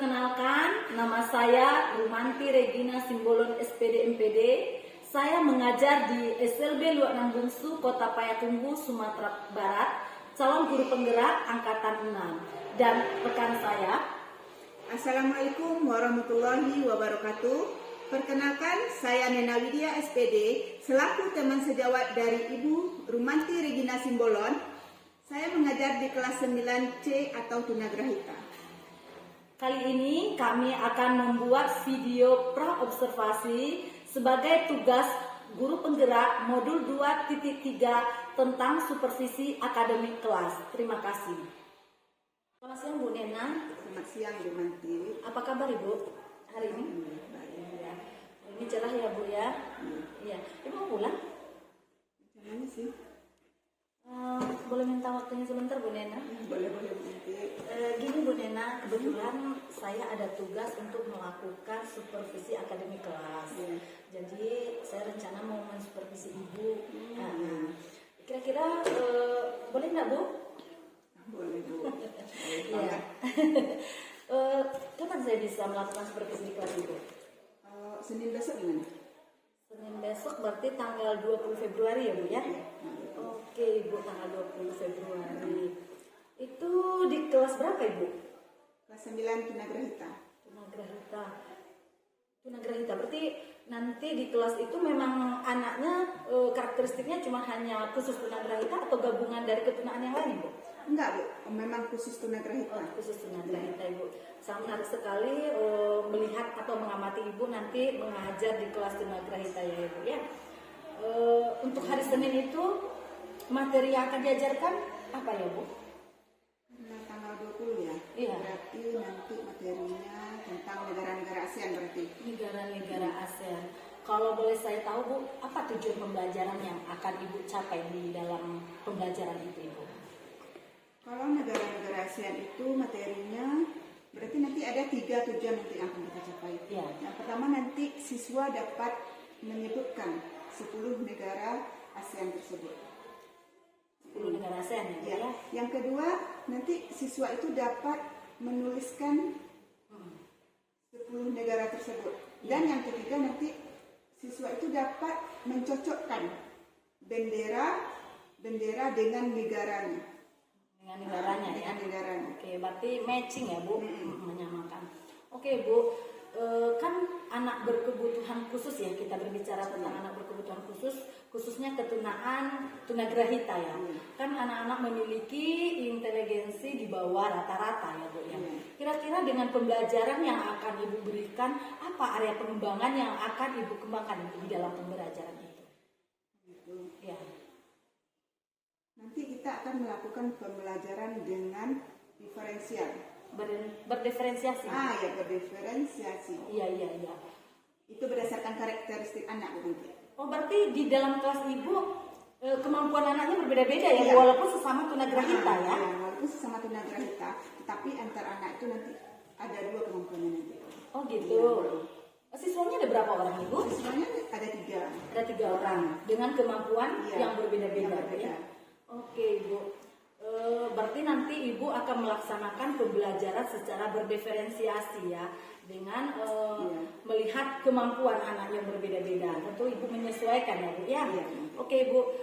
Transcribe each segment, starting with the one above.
Perkenalkan, nama saya Rumanti Regina Simbolon SPD MPD. Saya mengajar di SLB Luak Nambungsu, Kota Payakumbuh, Sumatera Barat, calon guru penggerak angkatan 6. Dan rekan saya. Assalamualaikum warahmatullahi wabarakatuh. Perkenalkan, saya Nena Widya SPD, selaku teman sejawat dari Ibu Rumanti Regina Simbolon. Saya mengajar di kelas 9C atau tunagrahita. Kali ini kami akan membuat video pra-observasi sebagai tugas guru penggerak modul 2.3 tentang supervisi akademik kelas. Terima kasih. Selamat siang Bu Nena. Selamat siang Bu Manti. Apa kabar Ibu hari ini? Ya. Ini cerah ya Bu ya. Iya. Ibu mau pulang? Gimana sih? Boleh minta waktunya sebentar Bu Nena? Boleh Bu Manti. Gini Bu Nena, kebetulan saya ada tugas untuk melakukan supervisi akademik kelas. Jadi saya rencana mau mensupervisi Ibu. Kira-kira boleh nggak Bu? Boleh Bu. Iya. Kapan saya bisa melakukan supervisi di kelas Ibu? Senin besok gimana? Senin besok berarti tanggal 20 Februari ya Bu ya? Oke Ibu, tanggal 20 Februari. Itu di kelas berapa Ibu? Kelas 9 tunagrahita. Tunagrahita berarti nanti di kelas itu memang anaknya karakteristiknya cuma hanya khusus tunagrahita atau gabungan dari ketunaan yang lain Ibu? Enggak Bu, memang khusus tunagrahita. Khusus tunagrahita Ibu. Sangat menarik sekali melihat atau mengamati Ibu nanti mengajar di kelas tunagrahita ya Ibu ya. Untuk hari Senin itu materi yang akan diajarkan apa ya Bu? Nah, tanggal 20 ya? Iya. Berarti nanti materinya tentang negara-negara ASEAN berarti? Negara-negara ASEAN. Kalau boleh saya tahu Bu, apa tujuan pembelajaran yang akan Ibu capai di dalam pembelajaran itu Ibu? Kalau negara-negara ASEAN itu materinya berarti nanti ada 3 tujuan nanti yang akan kita capai. Ya. Yang pertama nanti siswa dapat menyebutkan 10 negara ASEAN tersebut. 10 negara ASEAN ya, Ya. Yang kedua nanti siswa itu dapat menuliskan 10 negara tersebut. Dan yang ketiga nanti siswa itu dapat mencocokkan bendera dengan negaranya. Dengan negaranya ya. Dengan negaranya. Oke, berarti matching ya Bu, menyamakan. Oke Bu, kan anak berkebutuhan khusus ya, kita berbicara tentang anak berkebutuhan khusus, khususnya ketunaan tunagrahita ya. Kan anak-anak memiliki inteligensi di bawah rata-rata ya Bu ya. Kira-kira dengan pembelajaran yang akan Ibu berikan, apa area pengembangan yang akan Ibu kembangkan di dalam pembelajaran itu? Gitu. Ya. Nanti kita akan melakukan pembelajaran dengan diferensial. Berdiferensiasi. Ya, berdiferensiasi. Iya. Itu berdasarkan karakteristik anak nanti. Oh, berarti di dalam kelas Ibu kemampuan anaknya berbeda-beda ya, Iya. walaupun sesama tunagrahita ya. Ya, walaupun sesama tunagrahita, tetapi antar anak itu nanti ada 2 kemampuannya nanti. Oh gitu. Siswanya ada berapa orang Ibu? Siswanya ada 3. Ada 3 orang dengan kemampuan Iya, yang berbeda-beda. yang berbeda. Ya? Oke Ibu. Berarti nanti Ibu akan melaksanakan pembelajaran secara berdiferensiasi ya, dengan melihat kemampuan anak yang berbeda-beda. Tentu Ibu menyesuaikan ya Bu ya. Iya. Oke Bu,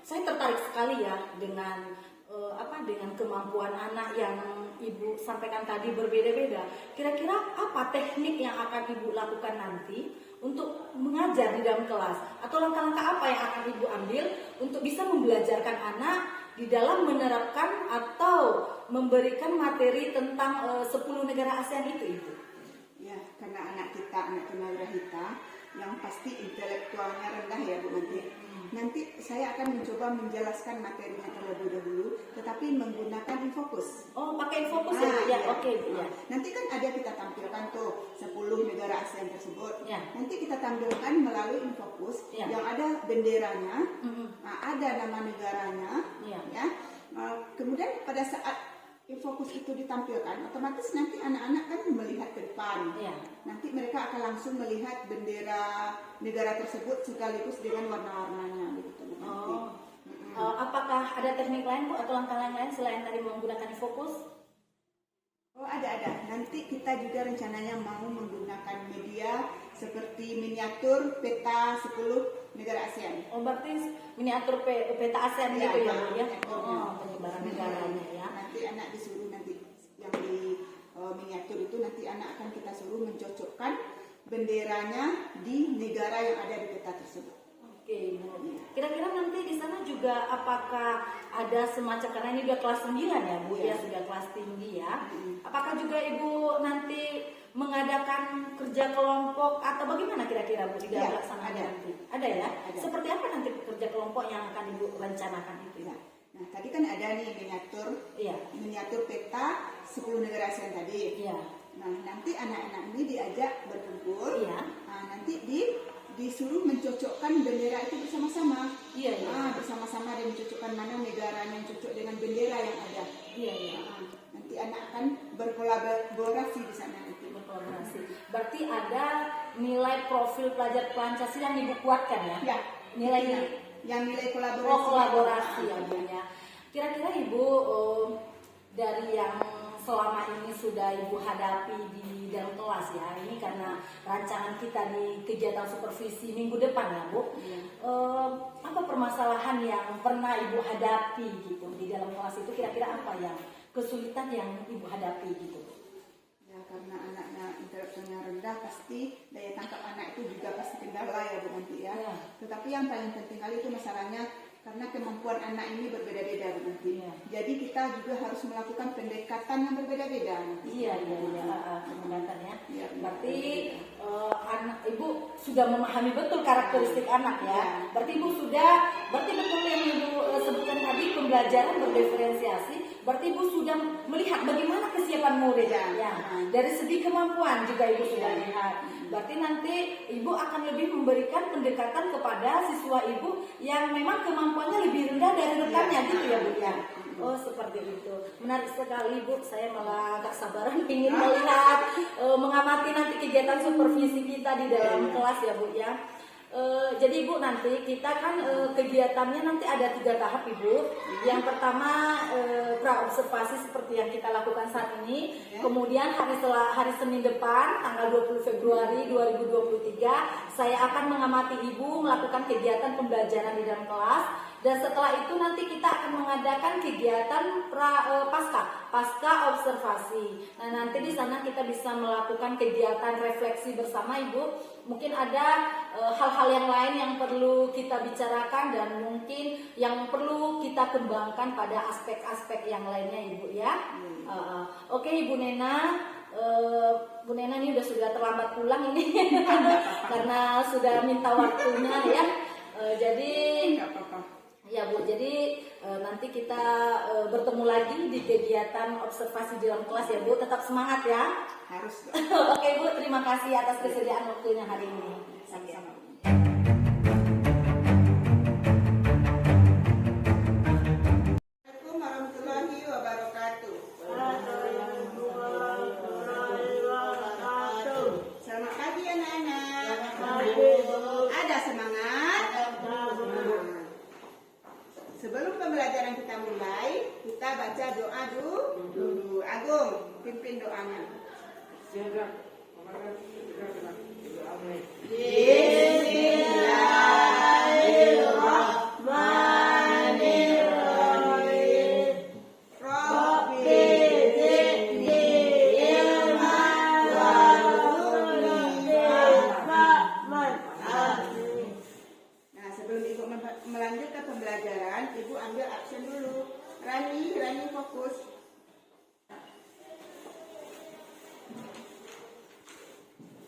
saya tertarik sekali ya dengan dengan kemampuan anak yang Ibu sampaikan tadi berbeda-beda. Kira-kira apa teknik yang akan Ibu lakukan nanti untuk mengajar di dalam kelas? Atau langkah-langkah apa yang akan Ibu ambil untuk bisa membelajarkan anak di dalam menerapkan atau memberikan materi tentang 10 negara ASEAN itu Ibu? Ya, karena anak kita, anak tunagrahita, yang pasti intelektualnya rendah ya Bu Nanti saya akan mencoba menjelaskan materinya terlebih dahulu, tetapi menggunakan infokus. Oh, pakai infokus ya Bu? Ya, oke Bu ya. Nanti kan ada kita tampilkan tuh 10 negara ASEAN tersebut. Ya. Nanti kita tampilkan melalui infokus Ya. yang ada benderanya, ada nama negaranya, Ya. ya. Kemudian pada saat infokus itu ditampilkan, otomatis nanti anak-anak kan melihat ke depan. Ya. Nanti mereka akan langsung melihat bendera negara tersebut sekaligus dengan warna-warnanya begitu. Apakah ada teknik lain Bu atau langkah lain selain tadi menggunakan fokus? Oh, ada. Nanti kita juga rencananya mau menggunakan media seperti miniatur peta 10 negara ASEAN. Oh, berarti miniatur peta ASEAN Ya, gitu ya, ya, Bu ya? miniaturnya. Oh, penyebaran negaranya ya. Nanti anak disuruh nanti yang di miniatur itu nanti anak akan kita suruh mencocokkan benderanya di negara yang ada di peta tersebut. Oke, Bu. Kira-kira nanti di sana juga apakah ada semacam, karena ini udah kelas 9 ya, Bu ya, sudah kelas tinggi ya. Apakah juga Ibu nanti mengadakan kerja kelompok atau bagaimana kira-kira Bu di dalam Ya, pelaksanaan ada. nanti? Ada ya? Ada. Seperti apa nanti kerja kelompok yang akan Ibu rencanakan itu? Ya. Nah, tadi kan ada nih Iya. miniatur peta 10 negara ASEAN tadi. Iya. Nah, nanti anak-anak ini diajak berkumpul. Iya. Nah, nanti disuruh mencocokkan bendera itu bersama-sama. Iya, iya. Bersama-sama dan mencocokkan mana negara yang cocok dengan bendera yang ada. Iya, iya. Nanti anak akan berkolaborasi di sana nanti. Berkolaborasi. Berarti ada nilai profil pelajar Pancasila yang Ibu kuatkan ya? Ya, Nilai yang nilai kolaborasi. kolaborasi ya Bu ya. Kira-kira Ibu dari yang selama ini sudah Ibu hadapi di dalam kelas ya, ini karena rancangan kita di kegiatan supervisi minggu depan ya Bu. Apa permasalahan yang pernah Ibu hadapi gitu di dalam kelas itu, kira-kira apa yang kesulitan yang Ibu hadapi gitu? Ya, karena anaknya intelektualnya rendah, pasti daya tangkap anak itu juga pasti kendala ya Bu nanti ya. Ya. Tetapi yang paling penting kali itu masalahnya karena kemampuan anak ini berbeda-beda Bu nanti. Ya. Jadi kita juga harus melakukan pendekatan yang berbeda-beda nanti. Iya, pendekatan ya. Iya, Berarti anak Ibu sudah memahami betul karakteristik anak ya. Iya. Berarti betul yang Ibu sebutkan tadi, pembelajaran berdiferensiasi. Berarti Ibu sudah melihat bagaimana kesiapan murid ya. Dari segi kemampuan juga Ibu sudah lihat. Berarti nanti Ibu akan lebih memberikan pendekatan kepada siswa Ibu yang memang kemampuannya lebih rendah dari rekannya gitu ya Bu ya. Oh, seperti itu. Menarik sekali Bu, saya malah gak sabaran ingin melihat mengamati nanti kegiatan supervisi kita di dalam kelas ya Bu ya. Jadi Ibu, nanti kita kan kegiatannya nanti ada 3 tahap Ibu. Yang pertama pra-observasi seperti yang kita lakukan saat ini. Kemudian hari Senin depan tanggal 20 Februari 2023 saya akan mengamati Ibu melakukan kegiatan pembelajaran di dalam kelas. Dan setelah itu nanti kita akan mengadakan kegiatan pasca observasi. Nah, nanti di sana kita bisa melakukan kegiatan refleksi bersama Ibu. Mungkin ada hal-hal yang lain yang perlu kita bicarakan dan mungkin yang perlu kita kembangkan pada aspek-aspek yang lainnya Ibu ya. Oke Ibu Nena. Bu Nena ini sudah terlambat pulang ini karena sudah minta waktunya ya. Jadi ya Bu, jadi nanti kita bertemu lagi di kegiatan observasi di dalam kelas ya Bu. Tetap semangat ya. Harus. Oke Bu, terima kasih atas kesediaan waktunya hari ini. Sama-sama. Assalamualaikum warahmatullahi wabarakatuh. Selamat pagi anak-anak. Ada semangat? Sebelum pembelajaran kita mulai, kita baca doa dulu. Agung, pimpin doanya. Bismillahirrahmanirrahim. Rabbi zidni ilman warzuqni fahman. Nah, sebelum Ibu melanjutkan pembelajaran, Ibu ambil absen dulu. Rani fokus.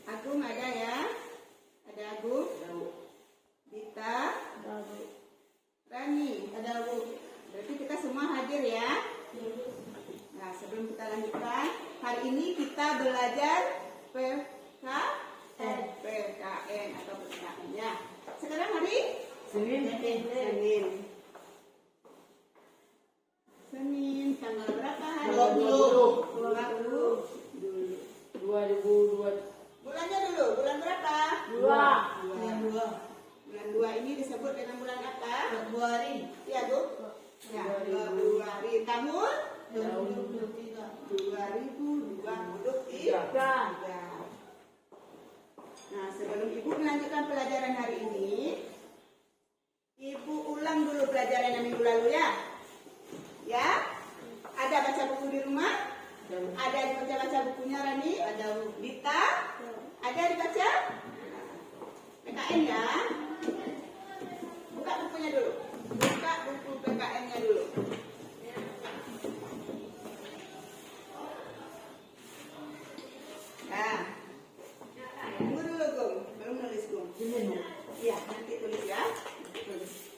Agung ada ya? Ada Agung? Dita? Rani? Ada Bu. Berarti kita semua hadir ya? Nah, sebelum kita lanjutkan, hari ini kita belajar PKN atau PKN ya. Sekarang hari Senin tanggal berapa hari? 20. Bulannya dulu, bulan berapa? Bulan 2. Bulan 2 ini disebut dengan bulan apa? Februari. Iya, Bu. Ya, Februari. Tahun 2023. 2023. Duduk tiga. Nah, sebelum Ibu melanjutkan pelajaran hari ini, Ibu ulang dulu pelajaran yang minggu lalu ya. Ya? Ada baca buku di rumah? Ada dibaca bukunya Rani? Ada. Dita? Ada dibaca? PKN ya? Buka bukunya dulu. Buka buku PKN-nya dulu. Nah, tunggu dulu Gung, belum nulis Gung. Iya, nanti tulis ya. Tulis.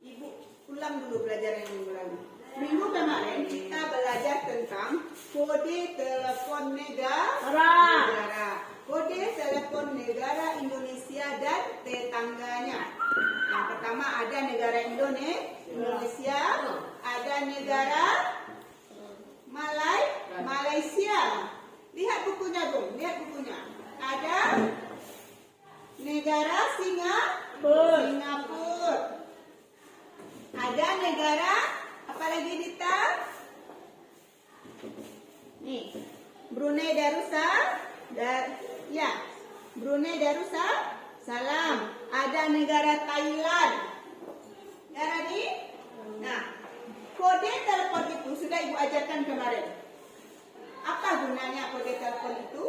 Ibu ulang dulu pelajaran yang minggu lalu. Minggu kemarin kita belajar tentang kode telepon negara. Kode telepon negara Indonesia dan tetangganya. Yang pertama ada negara Indonesia, ada negara Malaysia. Lihat bukunya, Bung. Lihat bukunya. Ada negara Singapura. Ada negara apa lagi, Dita? Nih, Brunei Darussalam. Ada negara Thailand. Ya, Rani? Nah, kode telepon itu sudah Ibu ajarkan kemarin. Apa gunanya kode telepon itu?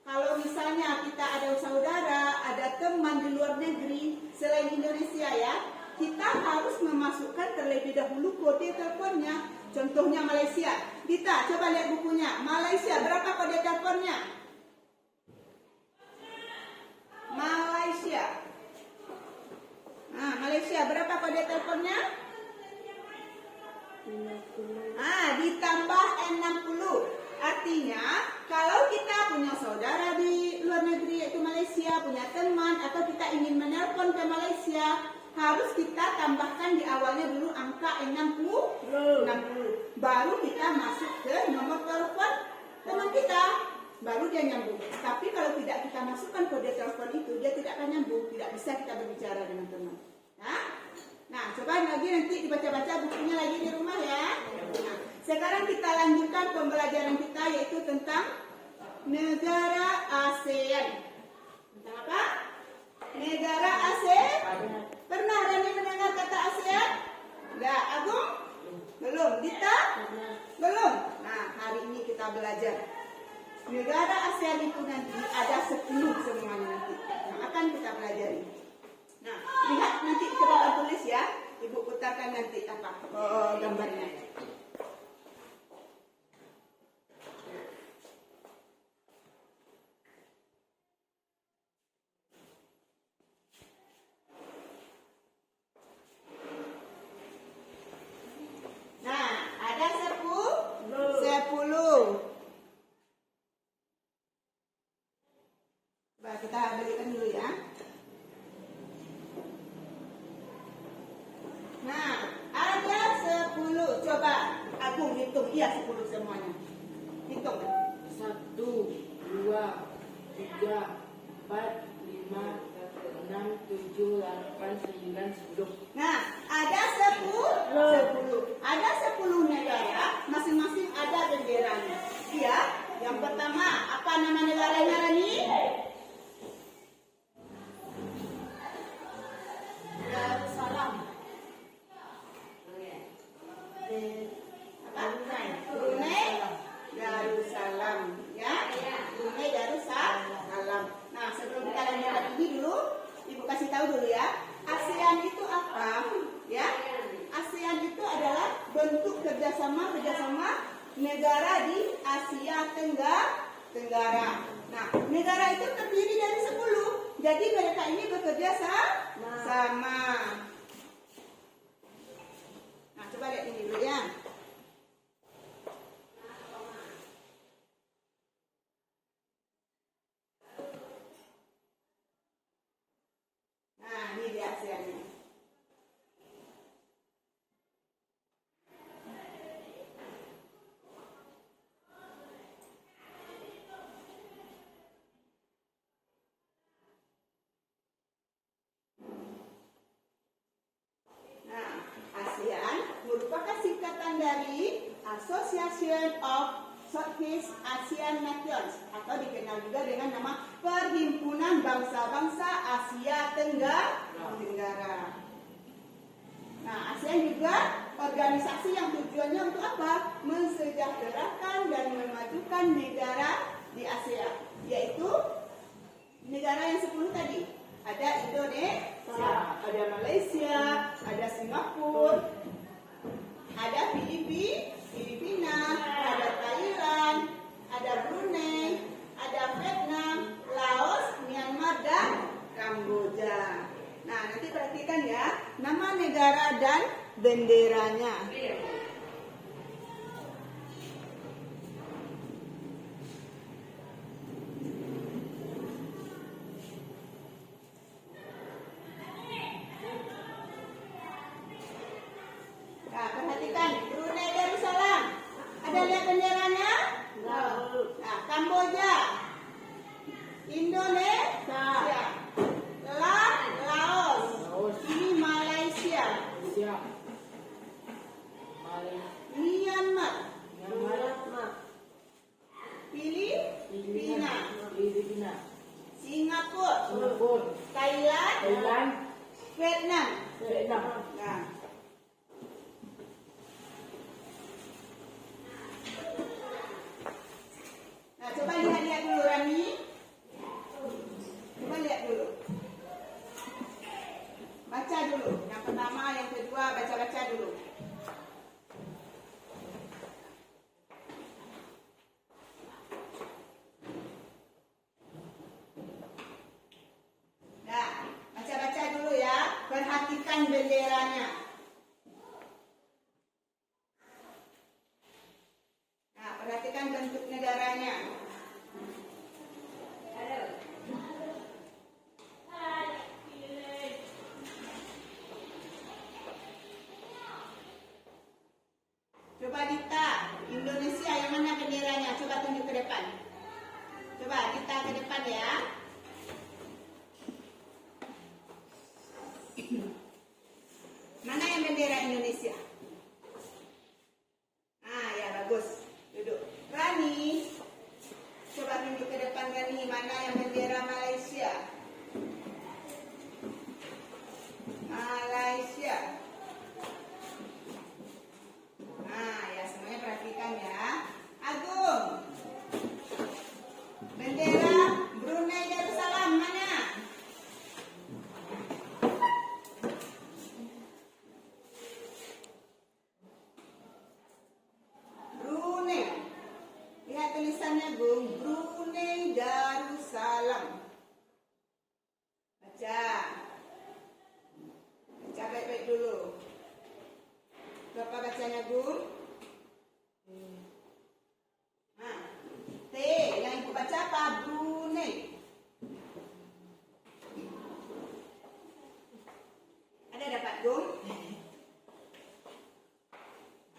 Kalau misalnya kita ada saudara, ada teman di luar negeri selain Indonesia ya, kita harus memasukkan terlebih dahulu kode teleponnya. Contohnya Malaysia. Dita, coba lihat bukunya. Malaysia, berapa kode teleponnya? Malaysia, berapa kode teleponnya? Ditambah 60. Artinya, kalau kita punya saudara di luar negeri yaitu Malaysia, punya teman, atau kita ingin menelpon ke Malaysia, harus kita tambahkan di awalnya dulu angka 60. Baru kita masuk ke nomor telepon teman kita, baru dia nyambung. Tapi kalau tidak kita masukkan kode telepon itu, dia tidak akan nyambung, tidak bisa kita berbicara dengan teman. Nah, coba lagi nanti dibaca-baca bukunya lagi di rumah ya. Nah, sekarang kita lanjutkan pembelajaran kita yaitu tentang negara ASEAN. Tentang apa? Negara ASEAN. Pernah Rani mendengar kata ASEAN? Enggak, Agung? Belum. Dita? Belum. Nah, hari ini kita belajar. Negara ASEAN itu nanti ada 10 semuanya nanti. Yang akan kita pelajari. Nah, lihat nanti coba tulis ya. Ibu putarkan nanti apa gambarnya. Nah, ada 10. Coba kita balikan dulu ya. Nah, ada 10. Coba Agung hitung. Iya, 10 semuanya. Hitung. 1, 2, 3, 4, 5, 6, 7, 8, 9, 10. Nah, ada 10. Ada 10 negara, masing-masing ada benderanya. Iya, yang pertama, apa nama negaranya, Rani? Darussalam. Brunei Darussalam, ya? Brunei Darussalam. Nah, sebelum kita lanjutkan ini dulu, Ibu kasih tahu dulu ya. ASEAN itu apa? Ya, ASEAN itu adalah bentuk kerjasama negara di Asia Tenggara. Nah, negara itu terdiri dari 10. Jadi mereka ini bekerja sama. Nah, coba lihat ini dulu ya. Nah, ini dia ASEAN-nya. ASEAN merupakan singkatan dari Association of Commonwealth Asian Nations atau dikenal juga dengan nama Perhimpunan Bangsa-Bangsa Asia Tenggara. Nah, ASEAN juga organisasi yang tujuannya untuk apa? Mensejahterakan dan memajukan negara di ASEAN, yaitu negara yang 10 tadi. Ada Indonesia, ada Malaysia, ada Singapura, ada Filipina, ada Thailand, ada Brunei, ada Vietnam, Laos, Myanmar, dan Kamboja. Nah, nanti perhatikan ya, nama negara dan benderanya. Nah, perhatikan Brunei Darussalam. Ada lihat benderanya? Nah, Kamboja, Indonesia, Laos, ini Malaysia, Siap. Myanmar, Filipina, Filipina, Singapura, Singapura, Thailand, Vietnam. Vietnam. Nah, coba lihat dulu Rani. Coba lihat dulu. Baca dulu. Yang pertama, yang kedua, baca dulu. Nah, baca dulu ya. Perhatikan benderanya. Nah, perhatikan bentuk negaranya. Coba Dita, Indonesia yang mana benderanya? Coba tunjuk ke depan. Coba Dita ke depan ya. Mana yang bendera Indonesia? Ah, ya bagus. Duduk. Rani, coba tunjuk ke depan Rani, mana yang bendera Malaysia? Malaysia. Nah, ya semuanya perhatikan ya. Agung, bendera Brunei Darussalam mana? Brunei. Lihat tulisannya Bung, Brunei Darussalam. Baca. Baca baik-baik dulu. Berapa bacanya, Bung? Nah, T, yang ibu baca apa? Brunei. Ada dapat, Bung?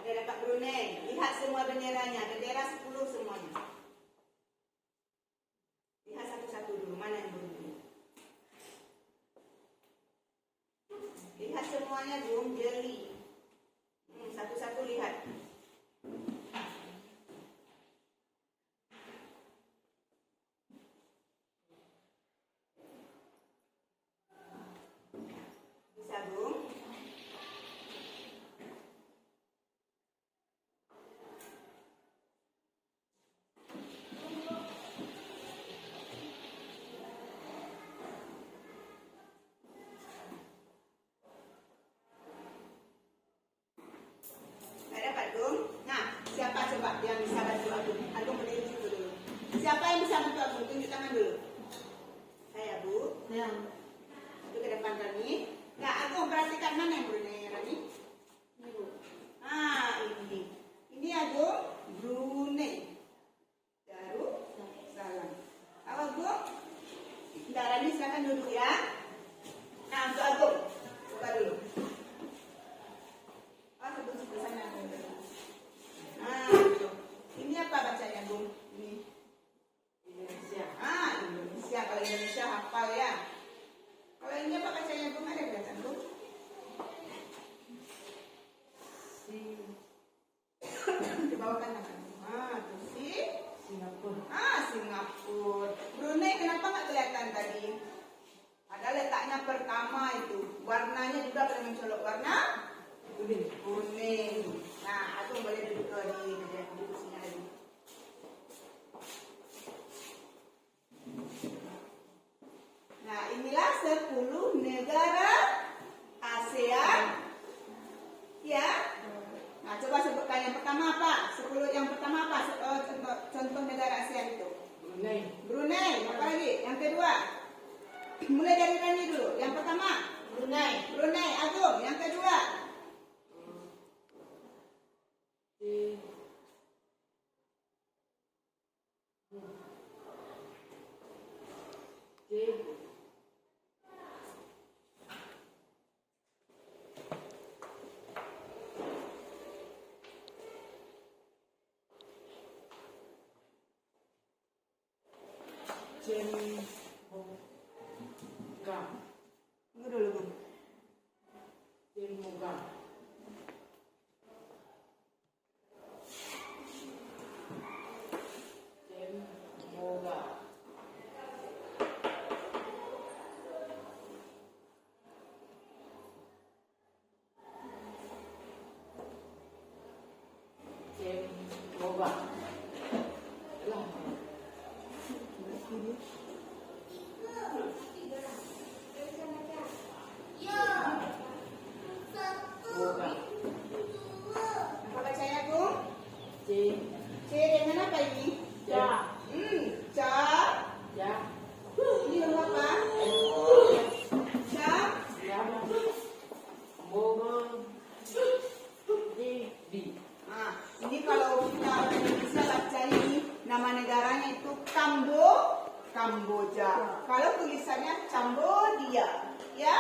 Ada dapat Brunei. Lihat semua benderanya, bendera 10 semuanya. Lihat satu-satu dulu, mana yang Brunei? Lihat semuanya, Bung, jeli. Satu-satu lihat. Bisa, Bung? Nggak dapat, Bung? Nah, siapa coba yang bisa bantu Agung? Agung berdiri situ dulu. Siapa yang bisa bantu Agung? Tunjuk tangan dulu. Saya, Bu. Yang Itu ke depan Rani. Nah, Agung perhatikan mana yang Brunei, Rani? ini, Bu. Ah, ini. Ini Agung, Brunei Darussalam. Awak, Bu? Nggak, Rani silakan duduk ya. Nah, untuk Agung, coba dulu. Sebelah sana. Nah, itu. Ini apa bacanya, Bung? Ini. Indonesia. Ah, Indonesia. Kalau Indonesia hafal ya. Kalau ini apa bacanya, Bung? Ada kelihatan, Bung? Di bawah kan tangan. Ah, itu sih. Pilihlah 10 negara ASEAN. Ya. Nah, coba sebutkan yang pertama apa? 10 yang pertama apa? Contoh negara ASEAN itu. Brunei. Brunei. Apa lagi? Yang kedua. Mulai dari Rani dulu. Yang pertama. Brunei. Brunei. Agung. Yang kedua. Di di Jemoga. Tunggu dulu, Bung. Jemoga. Jemoga. Jemoga. Lah. Moga. Apa bacanya, Bung? J. C dengan apa ini? Ja. Ca. Ja. Ini huruf apa? Ca. Ja. Moga. Di. Nah, ini kalau kita orang Indonesia baca ini nama negaranya itu Kamboja. Kalau tulisannya Cambodia, ya,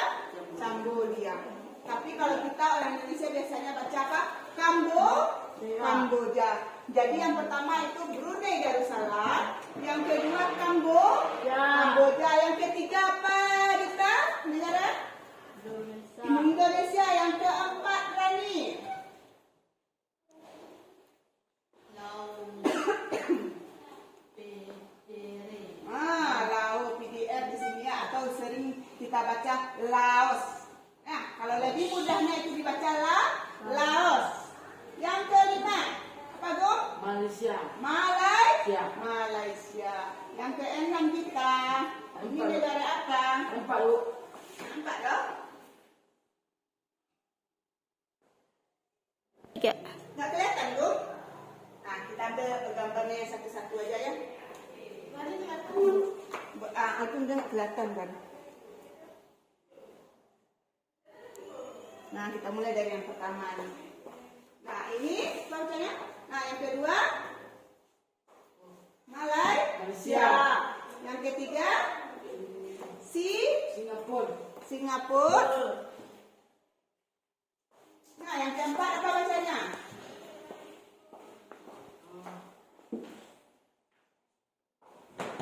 Cambodia. Tapi kalau kita orang Indonesia biasanya baca apa? Kamboja. Jadi yang pertama itu Brunei Darussalam, yang kedua Kamboja, yang ketiga apa, Dita? Negara Indonesia, yang keempat Rani. Laos PDF di sini ya, atau sering kita baca Laos. Nah, kalau lebih mudahnya itu dibaca Laos. Yang kelima, apa Gong? Malaysia. Malaysia. Yang keenam kita, ini negara apa? Empat lu. Nampak loh? Nggak kelihatan Gong? Nah, kita ambil gambarnya satu-satu aja ya. Aku nggak kelihatan kan. Nah, kita mulai dari yang pertama nih. Nah, ini bacanya. Nah, yang kedua Malaysia. Yang ketiga Singapura. Nah, yang keempat apa bacanya?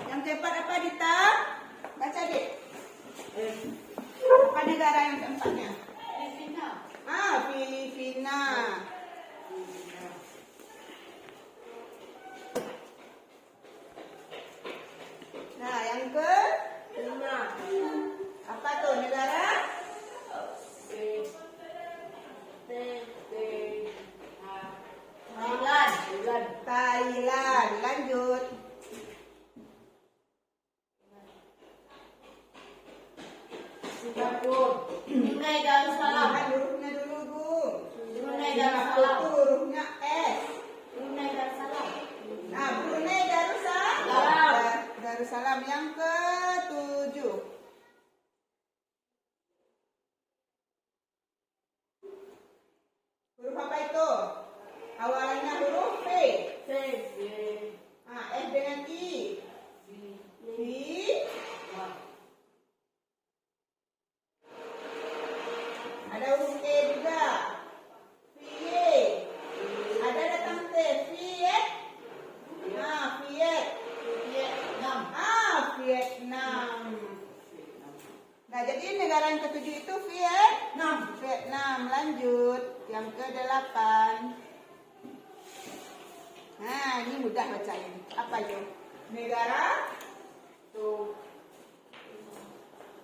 Yang keempat apa, Dita? Baca, Dik. Apa negara yang keempatnya? Filipina. Nah, yang kelima. Apa tuh negara? Thailand. Lanjut. Singapura. Brunei Darussalam. Hurufnya dulu, Bu. Brunei Singapura Darussalam. tuh hurufnya S. Brunei Darussalam. Nah, Brunei Darussalam. Darussalam yang ke-7. Huruf apa itu? Awalnya huruf V. Nah, F dengan I. V. Ada huruf E juga. Viet. Ada datang T. Viet. Nah, Viet. Vietnam. Nah, jadi negara yang ke-7 itu Vietnam. Lanjut. Yang ke-8. Nah, ini mudah bacanya. Apa itu? Negara tuh.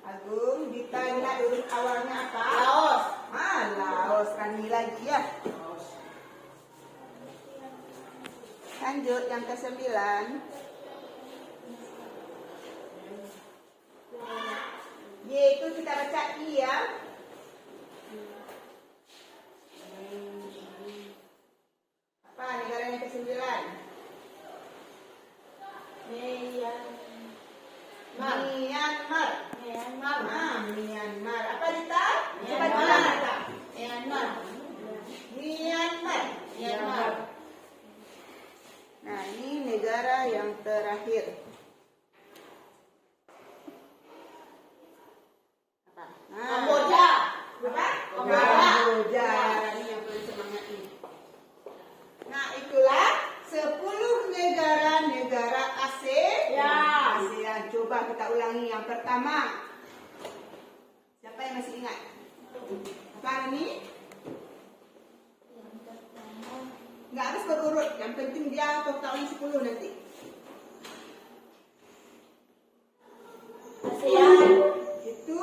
Agung, ditanya huruf awalnya apa? Laos. Laos. Rani lagi ya. Lanjut yang ke-9. baca I ya. Apa negara yang ke-9? Myanmar. Myanmar. Apa Dita? Coba bilang Dita. Myanmar. Nah, ini negara yang terakhir. Apa? Kamboja. Apa? Kamboja. Kamboja. Ini yang paling semangat ini. Nah, itulah 10 negara ASEAN. Coba kita ulangi yang pertama. Siapa yang masih ingat? Apa ini? Nggak harus berurut, yang penting dia totalnya 10 nanti. ASEAN. Itu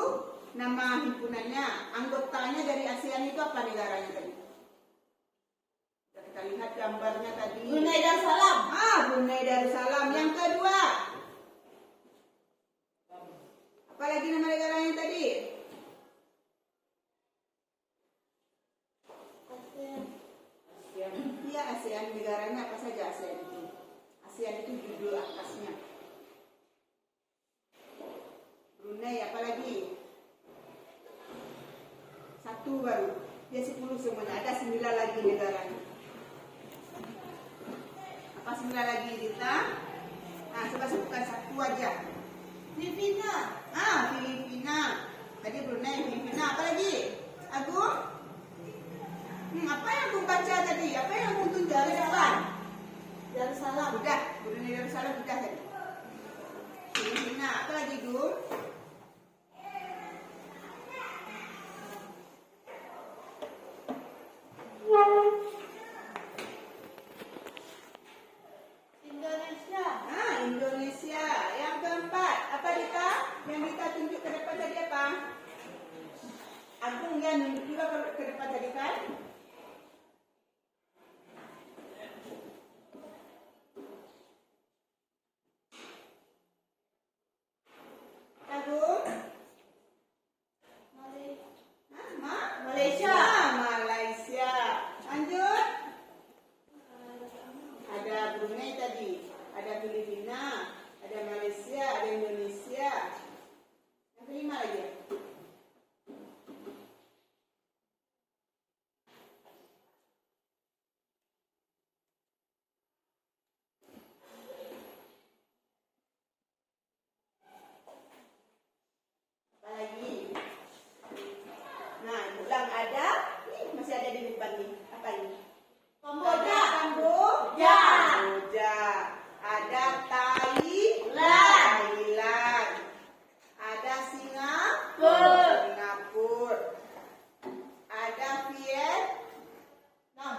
nama himpunannya. Anggotanya dari ASEAN itu apa negaranya tadi? Kita lihat gambarnya tadi. Brunei Darussalam. Brunei Darussalam. Yang kedua. Apa lagi nama negaranya tadi? Iya, ASEAN negaranya apa saja ASEAN itu? ASEAN itu judul atasnya. Brunei apa lagi? Satu baru. Dia 10 semuanya. Ada 9 lagi negaranya. Apa 9 lagi Dita? Nah, coba sebutkan satu aja. Filipina. Filipina. Tadi Brunei, Filipina. Apa lagi? Agung? Apa yang Agung baca tadi? Apa yang Agung tunjuk di depan? Darussalam. Udah, Brunei Darussalam udah tadi. Filipina. Apa lagi, Gung? Indonesia. Indonesia. Yang keempat, apa Dita? Yang Dita tunjuk ke depan tadi apa? Agung yang nunjuk juga ke depan tadi kan? Agung? Malaysia. Malaysia. Lanjut. Ada Brunei tadi, ada Filipina, ada Malaysia, ada Indonesia. Yang kelima lagi ya? Apa lagi? Nah, ulang ada, nih masih ada di depan nih. Apa ini? Kamboja. Kamboja. Ada Thailand. Ada Singapura. Ada Vietnam.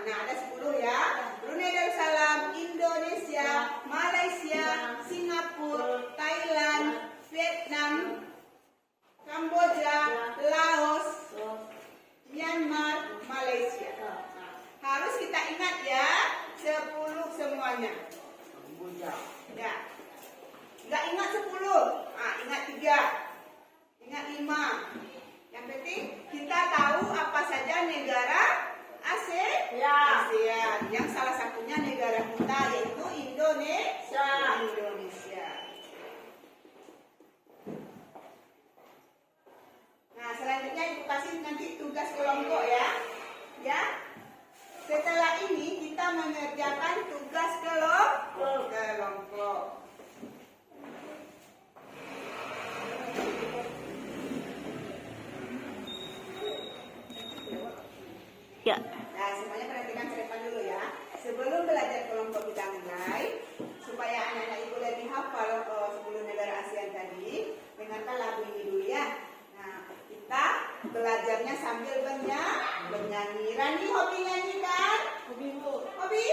Nah, ada 10 ya. Brunei Darussalam, Indonesia, Malaysia, Singapura, Thailand, Vietnam, Kamboja, Laos, Myanmar, Malaysia. Harus kita ingat ya, 10 semuanya. Ya. Nggak ingat 10, ingat 3, ingat 5. Yang penting kita tahu apa saja negara ASEAN. Yang salah satunya negara kita yaitu Indonesia. Nah, selanjutnya Ibu kasih nanti tugas kelompok ya. Setelah ini kita mengerjakan tugas kelompok. Ya. Nah, semuanya perhatikan ke depan dulu ya. Sebelum belajar kelompok kita mulai, supaya anak-anak Ibu lebih hafal 10 negara ASEAN tadi, dengarkan lagu ini dulu ya. Nah, kita belajarnya sambil bernyanyi. Rani hobi nyanyi kan? Hobi?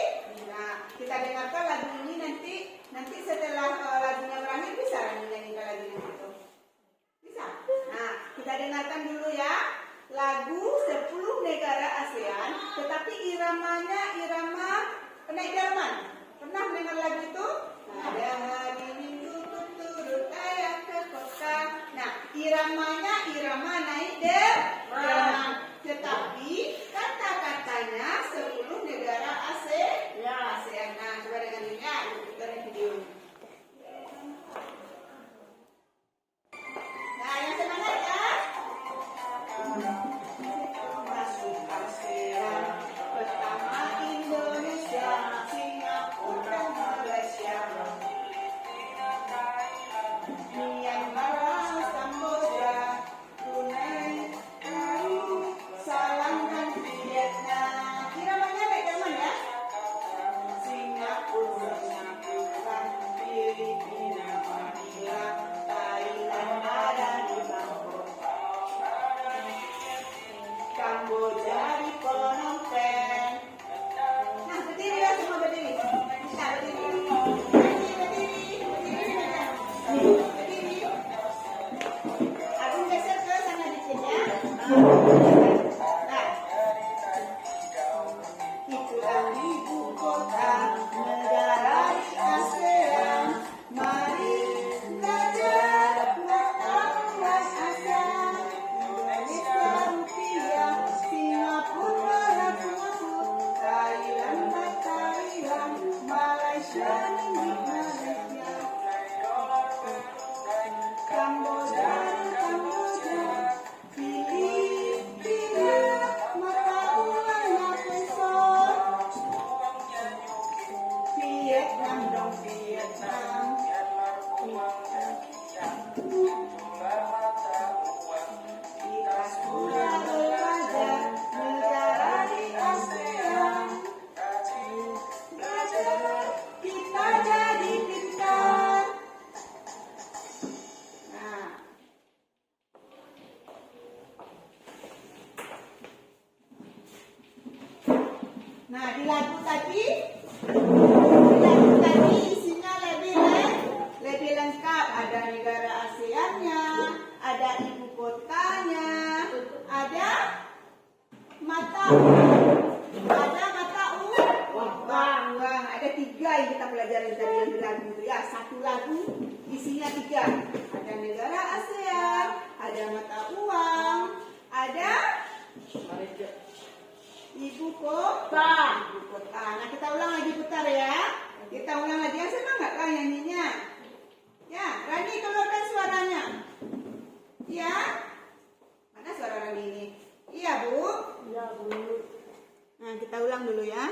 Nah, kita dengarkan lagu ini nanti setelah lagunya berakhir bisa Rani nyanyikan lagu itu. Bisa? Nah, kita dengarkan dulu ya. Lagu 10 negara ASEAN, tetapi iramanya irama penaik Jerman. Pernah mendengar lagu itu? Ada hari Minggu turut ayah ke kota. Nah, Nah, di lagu tadi isinya lebih lengkap. Ada negara ASEAN-nya, ada ibu kotanya, ada mata uang. Ada 3 yang kita pelajarin tadi yang di lagu itu ya. Satu lagu isinya 3. Ada negara ASEAN, ada mata uang, ada ibu kota. Nah, kita ulang lagi, putar ya. Kita ulang lagi. Yang semangat lah nyanyinya. Ya, Rani keluarkan suaranya. Ya. Mana suara Rani ini? Iya, Bu. Ya, Bu. Nah, kita ulang dulu ya.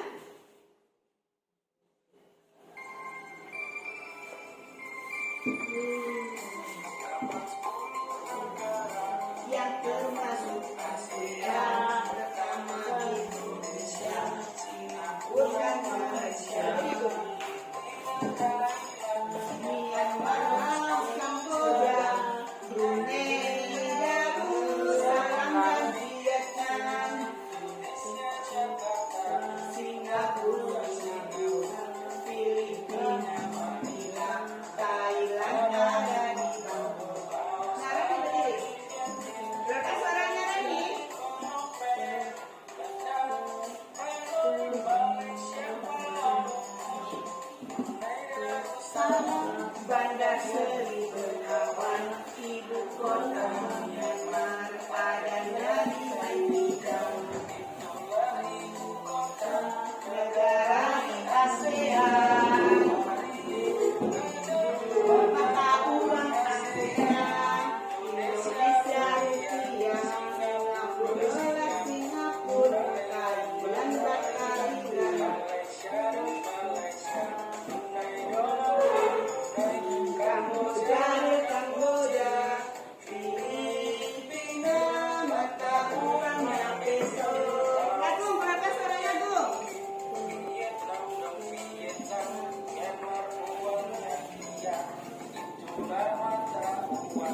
Yang termasuk ASEAN pertama Indonesia, Singapura dan Malaysia, Myanmar, Kamboja, Brunei, Darussalam dan Vietnam, Singapura, Filipina, Manila, Thailand ada di bawah. Nah, Rani berdiri. Berapa suaranya Rani? Bandar Seri Begawan, ibu kota Myanmar, padan dari Naypyidaw. Negara di ASEAN, mata uang ASEAN, Indonesia rupiah, dolar Singapura, Thailand Bahtera, Kamboja, Filipina, mata uangnya peso. Agung, berapa suaranya Agung?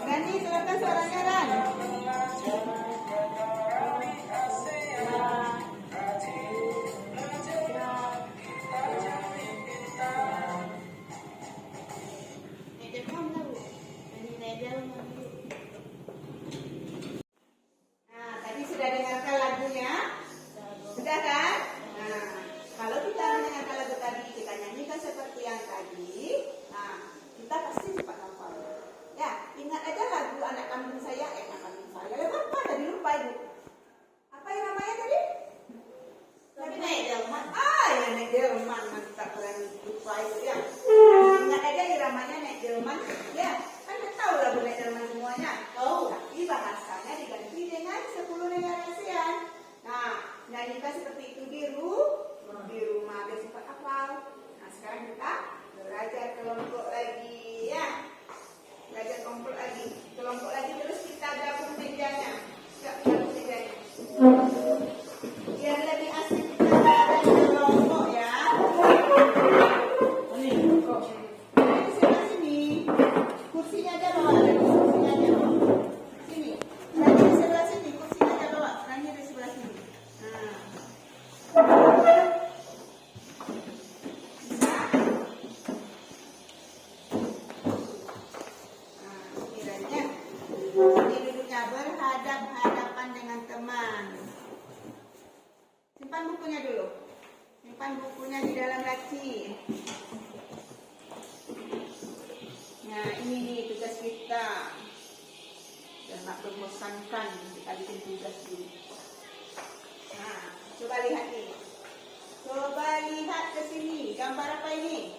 Rani, berapa suaranya Ran? Nah, tadi sudah dengarkan lagunya? Sudah kan? Nah, kalau kita mendengarkan lagu tadi, kita nyanyikan seperti yang tadi, nah, kita pasti cepat hafal. Ya, ingat aja lagu anak kambing saya, anak kambing saya. Lewat apa? Tadi lupa Ibu. Apa yang namanya tadi? Tapi naik delman. Ya naik delman, mantap kalian lupa itu ya. Ingat aja iramanya naik delman, ya. Kan kita tahu lagu naik delman semuanya. Tahu. Tapi bahasanya diganti dengan 10 negara ASEAN. Nah, nyanyikan seperti itu di rumah biar cepat hafal. Nah, sekarang kita belajar kelompok lagi ya. Belajar kelompok lagi terus kita gabung mejanya. Gabung mejanya. Biar lebih asik kita belajar kelompok ya. Ini di sebelah sini. Kursinya aja bawa, kursinya aja bawa. Sini. Rani di sebelah sini, kursinya aja bawa. Rani di sebelah sini. Nah. Bisa? Nah, ini Rani ya. Ini duduknya berhadap-hadapan dengan teman. Simpan bukunya dulu. Simpan bukunya di dalam laci. Nah, ini nih tugas kita. Jangan membosankan, kita bikin tugas dulu. Nah, coba lihat nih. Coba lihat ke sini. Gambar apa ini?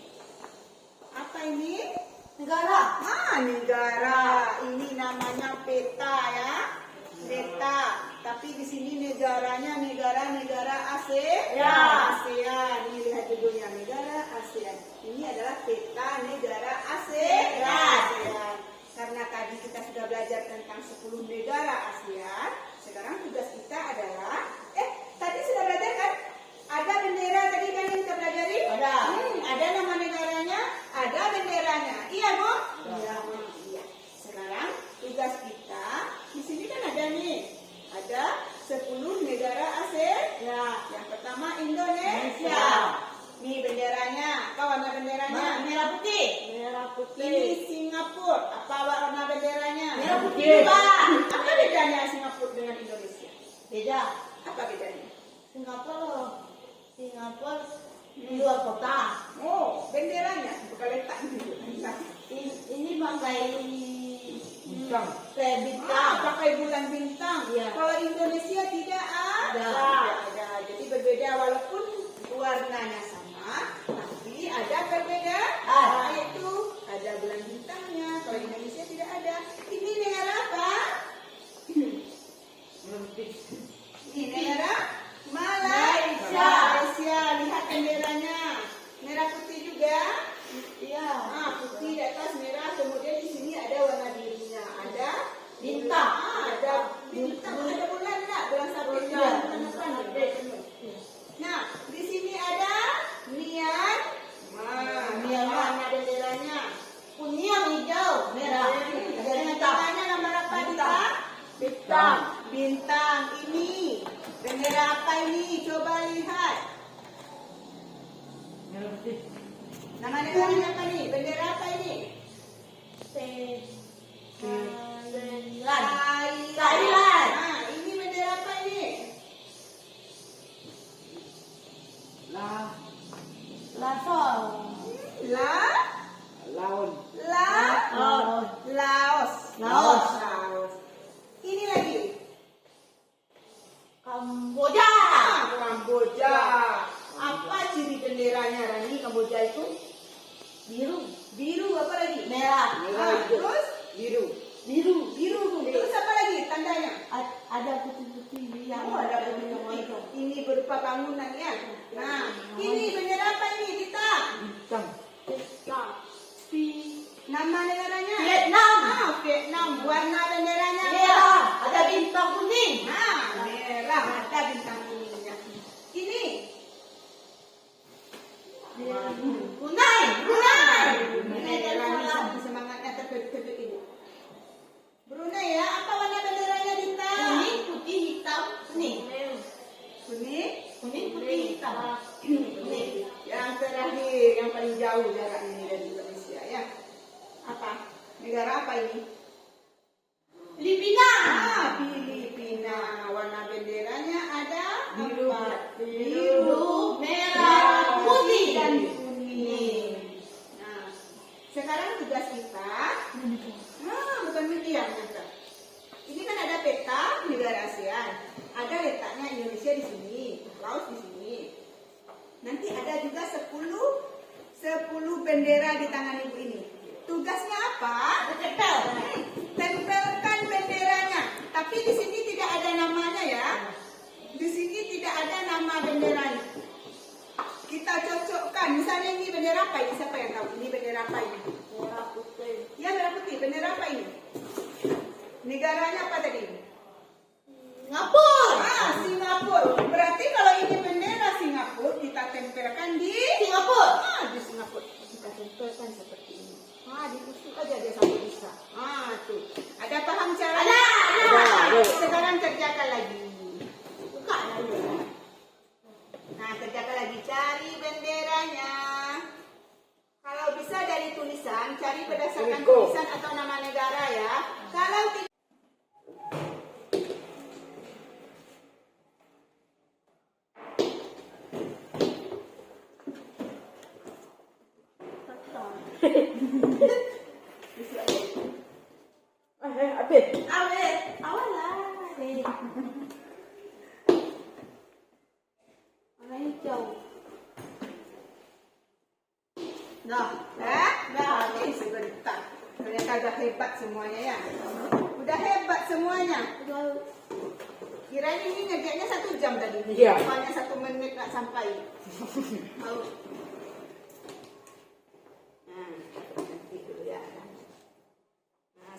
Apa ini? Negara. Negara. Ini namanya peta ya. Peta. Tapi di sini negaranya negara-negara ASEAN. Ini lihat judulnya, negara ASEAN. Ini adalah peta negara ASEAN. Karena tadi kita sudah belajar tentang 10 negara ASEAN, sekarang tugas kita adalah tadi sudah belajar kan? Ada bendera tadi kan yang kita pelajari? Ada. Ada nama negaranya, ada benderanya. Iya, Bu? Iya. Iya. Sekarang tugas kita di sini kan ada nih. Ada 10 negara ASEAN. Ya. Yang pertama Indonesia. Singapura. Apa warna benderanya? Merah putih juga. Apa bedanya Singapura dengan Indonesia? Beda. Apa bedanya? Singapura di luar kota. Oh, benderanya bukan letaknya. Ini pakai Bintang. kayak bintang. Pakai bulan bintang. Iya. Kalau Indonesia tidak ada. Ada. Tidak ada. Jadi berbeda walaupun warnanya sama, tapi ada perbedaan. Yaitu ada bulan bintangnya. Kalau Indonesia tidak ada. Ini negara apa? Ini negara Malaysia. Malaysia. Lihat benderanya. Merah putih juga. Iya. Putih di atas merah. Kemudian di sini ada warna birunya. Ada Bintang. ada bintang. Ada bulan enggak? Bulan sabit. Iya. Nah, di sini ada Myanmar. Myanmar. Warna benderanya. Kuning, hijau, merah. Ada Dengan bintang. tangannya gambar apa kita? Bintang. Bintang. Ini bendera apa ini? Coba lihat. Nama negaranya apa nih? Bendera apa ini? Thailand. Nah, ini bendera apa ini? Lasol. Laos. Laos. Ini lagi. Kamboja. Kamboja. Apa ciri benderanya Rani Kamboja itu? Biru. Biru apa lagi? Merah. Terus Biru. Terus apa lagi tandanya? Ada putih-putih yang Ada putih. Ini berupa bangunan ya. Nah, ini bendera apa ini kita? Nama negaranya? Vietnam. Vietnam. Warna benderanya apa? Merah. Ada bintang kuning. Nah, merah ada bintang kuningnya. Ini Brunei. Brunei dalam semangatnya terkejut ini. Brunei ya, apa warna benderanya Dita? Kuning, putih, hitam, kuning. Kuning, Putih, hitam. kuning. Yang terakhir, yang paling jauh jarak ini dari Indonesia ya. Apa? Negara apa ini? Filipina. Filipina. Warna benderanya ada Biru. empat. Biru, merah, putih, dan kuning. Nah, sekarang tugas kita. Bukan demikian. Ini kan ada peta negara ASEAN. Ada letaknya Indonesia di sini, Laos di sini. Nanti ada juga 10 bendera di tangan ibu ini. Tugasnya apa? Tempel. Tempelkan benderanya. Tapi di sini tidak ada namanya ya. Di sini tidak ada nama benderanya. Kita cocokkan. Misalnya ini bendera apa ini? Siapa yang tahu? Ini bendera apa ini? Merah putih. Ya, merah putih. Bendera apa ini? Negaranya apa tadi? Singapura. Singapura. Berarti kalau ini bendera Singapura, kita tempelkan di Singapura. di Singapura. Kita tempelkan seperti ini. Ditusuk aja dia sampai bisa. Tuh. Ada paham caranya? Ada. Sekarang kerjakan lagi. Buka lagi. Nah, kerjakan lagi. Cari benderanya. Kalau bisa dari tulisan, cari berdasarkan tulisan atau nama negara ya. Kalau tidak Awal lah. Warna hijau. sebentar. Ternyata udah hebat semuanya ya. Udah hebat semuanya. Kirain ini ngerjainnya 1 jam tadi. Iya. Soalnya 1 menit nggak sampai. Mau. Nanti dulu ya. Nah,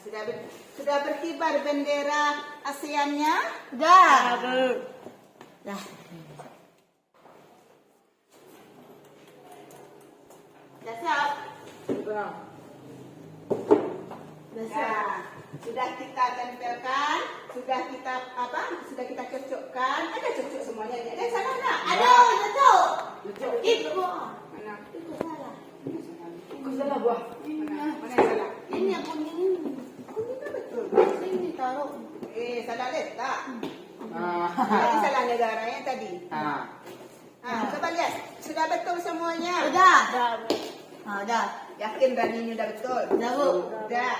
sudah berkibar bendera ASEAN-nya. Dah. Sudah siap. Dah Nah, sudah kita tempelkan, sudah kita cocokkan. Ada cocok semuanya. Ada salah enggak? Ada, cocok. Itu. Mana? Itu salah. Salah buah. Mana yang salah? Ini salah negaranya tadi. Coba lihat, sudah betul semuanya. Udah. Udah. Yakin Rani ini udah betul? Udah, Bu. Udah.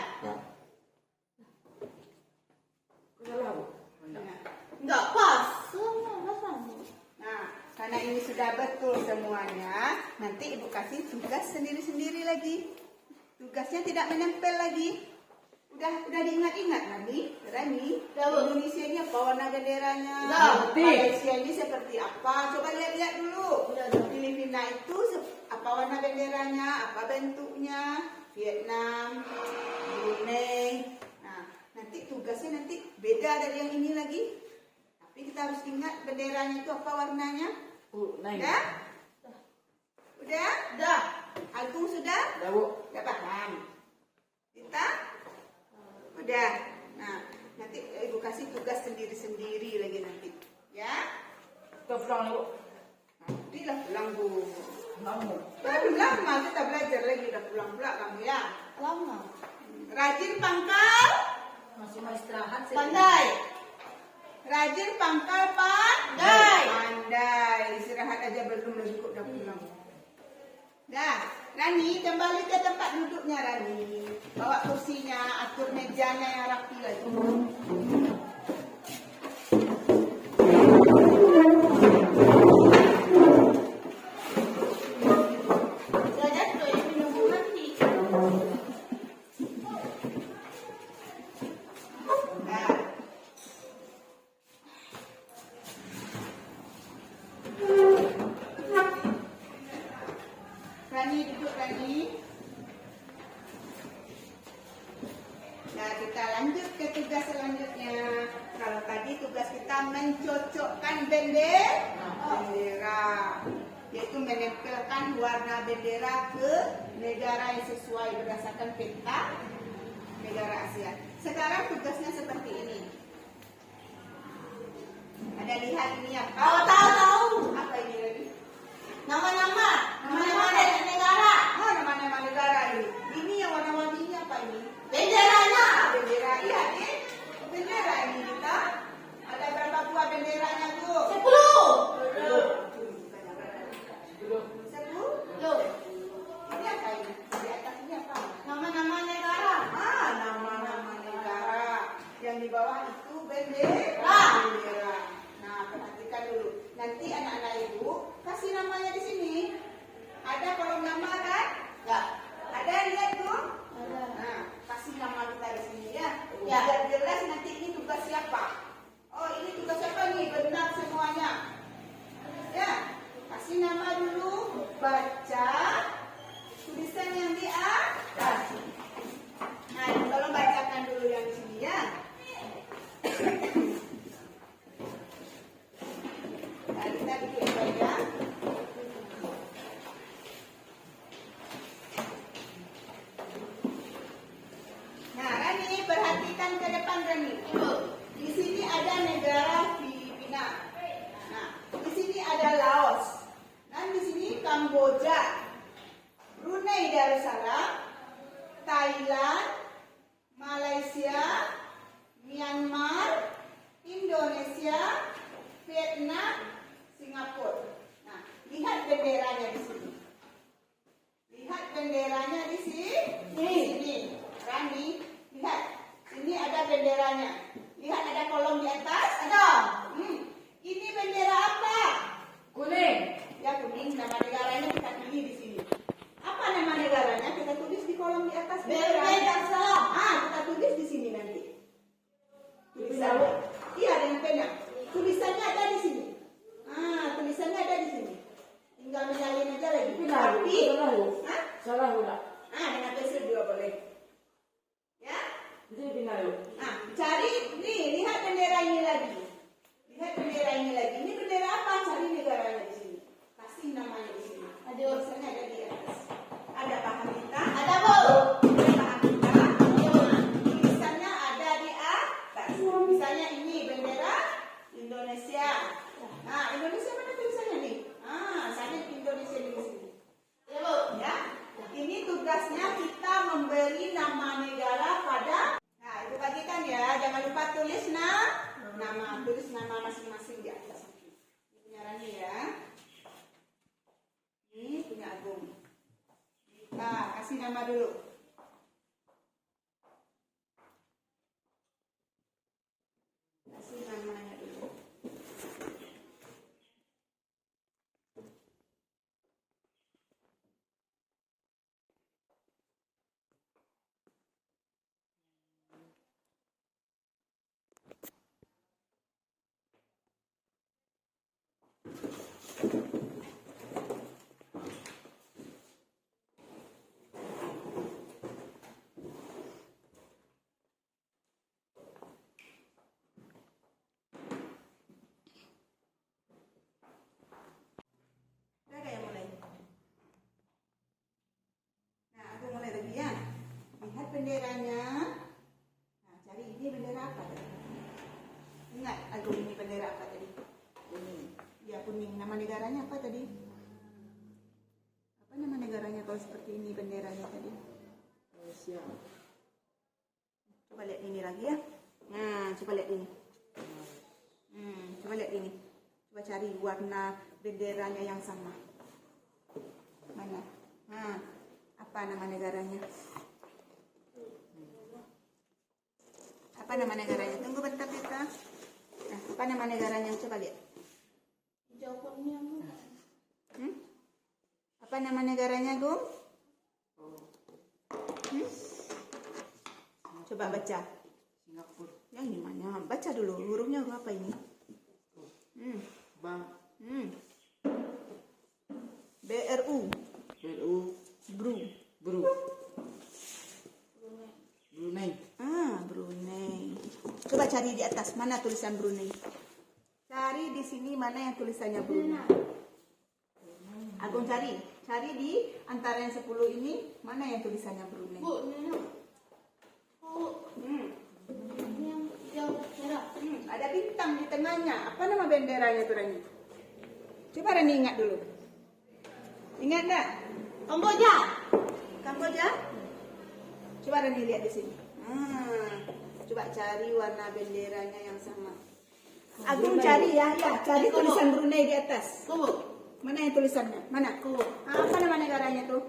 Enggak pas. Enggak pas. Nah, karena ini sudah betul semuanya, nanti Ibu kasih tugas sendiri-sendiri lagi. Tugasnya tidak menempel lagi. Udah diingat-ingat Rani. Indonesia ini apa warna benderanya? Malaysia ini seperti apa? Coba lihat-lihat dulu. Filipina itu apa warna benderanya? Apa bentuknya? Vietnam, Brunei. Nah, nanti tugasnya nanti beda dari yang ini lagi. Tapi kita harus ingat benderanya itu apa warnanya? Udah? Udah? Udah. Agung sudah? Udah, Bu. Udah paham? Kita? Udah. Nah, nanti Ibu kasih tugas sendiri-sendiri lagi nanti. Ya? Kita pulang, Bu. Nanti lah pulang, Bu. Lama. Belum lama kita belajar lagi. Udah pulang pula kamu ya. Lama. Rajin pangkal. Masih mau istirahat sih. Pandai. Rajin pangkal Pandai. Pandai. Istirahat aja belum lagi kok udah pulang. Dah, Rani kembali ke tempat duduknya Rani. Bawa kursinya, atur mejanya yang rapi lagi. Sudah jatuh ya minum mati. Nah. Rani duduk Rani. Nah, kita lanjut ke tugas selanjutnya. Kalau tadi tugas kita mencocokkan bendera, yaitu menempelkan warna bendera ke negara yang sesuai berdasarkan peta negara ASEAN. Sekarang tugasnya seperti ini. Ada lihat ini apa? Tahu. Apa ini lagi? Nama-nama dari negara. Oh, nama-nama negara ini. Ini yang warna-warni ini apa ini? Benderanya. Bendera. Iya, ini bendera ini kita. Ada berapa buah benderanya, Bu? 10. 10? Loh, Ini apa ini? Di atas ini apa? nama-nama negara. Nama-nama negara. Yang di bawah itu bendera. Bendera. Nah, perhatikan dulu. Nanti anak-anak Ibu kasih namanya di sini. Ada kolom nama kan? Enggak. Ada, lihat tuh. Ada. Nah, kasih nama kita di sini ya. Ya. Biar jelas nanti ini tugas siapa. Oh, ini tugas siapa nih? Benar semuanya. Ya, kasih nama dulu. Baca tulisan yang di atas. Nah, tolong bacakan dulu yang di sini ya. Nah, kita duduk saja. Nah, Rani, perhatikan ke depan Rani. Di sini ada negara Filipina. Nah, di sini ada Laos. Dan di sini Kamboja, Brunei Darussalam, Thailand, Malaysia, Myanmar, Indonesia, Vietnam, Singapura. Nah, lihat benderanya di sini. Lihat benderanya di sini. Di sini. Rani, lihat. Sini ada benderanya. Lihat ada kolom di atas. Ada. Ini bendera apa? Kuning. Ya, kuning. Nama negaranya kita pilih di sini. Apa nama negaranya? Kita tulis di kolom di atas bendera. Kita tulis di sini nanti. Tulisannya. Iya, dengan pena. Tulisannya ada di sini. Tulisannya ada di sini. Tinggal menyalin aja lagi. Tapi, hah? Salah, Bu. Dengan pensil juga boleh. Ya? Jadi pindah, Bu. Cari nih, lihat bendera ini lagi. Lihat bendera ini lagi. Ini bendera apa? Cari negaranya di sini. Kasih namanya di sini. Ada tulisannya ada di atas. Ada paham kita? Ada, Bu. Paham kita? Tulisannya ada di atas. Misalnya ini bendera Indonesia. Nah, Indonesia mana tulisannya nih? Saya Indonesia di sini. Ya, Bu. Ya. Ini tugasnya kita memberi nama negara pada. Nah, Ibu bagikan ya. Jangan lupa tulis nama. Tulis nama masing-masing. nama dulu. Kasih namanya dulu. Udah kayak mulai. Nah, aku mulai lagi ya. Lihat benderanya. Nah, cari ini bendera apa tadi? Ingat, aku ini bendera apa tadi? Kuning. Ya, kuning. Nama negaranya apa tadi? Apa nama negaranya kalau seperti ini benderanya tadi? Malaysia. Coba lihat ini lagi ya. Nah, coba lihat ini. Coba lihat ini. Coba cari warna benderanya yang sama. Mana? Nah, apa nama negaranya? Apa nama negaranya? Tunggu bentar kita. Nah, apa nama negaranya? Coba lihat. Jawabannya Apa nama negaranya, Gung? Coba baca. Singapura. Yang ini mana? Baca dulu. Hurufnya huruf apa ini? Bang. BRU. BRU. Bru. Brunei. Brunei. Coba cari di atas mana tulisan Brunei. Cari di sini mana yang tulisannya Brunei. Agung cari di antara yang 10 ini mana yang tulisannya Brunei. Bu, Nina. Bu, ini yang merah. Ada bintang di tengahnya. Apa nama benderanya tuh Rani? Coba Rani ingat dulu. Ingat enggak? Kamboja. Kamboja? Coba Rani lihat di sini. Coba cari warna benderanya yang sama. Agung cari ya, cari tulisan Brunei di atas. Bu, Mana yang tulisannya? Mana? Apa nama negaranya tuh?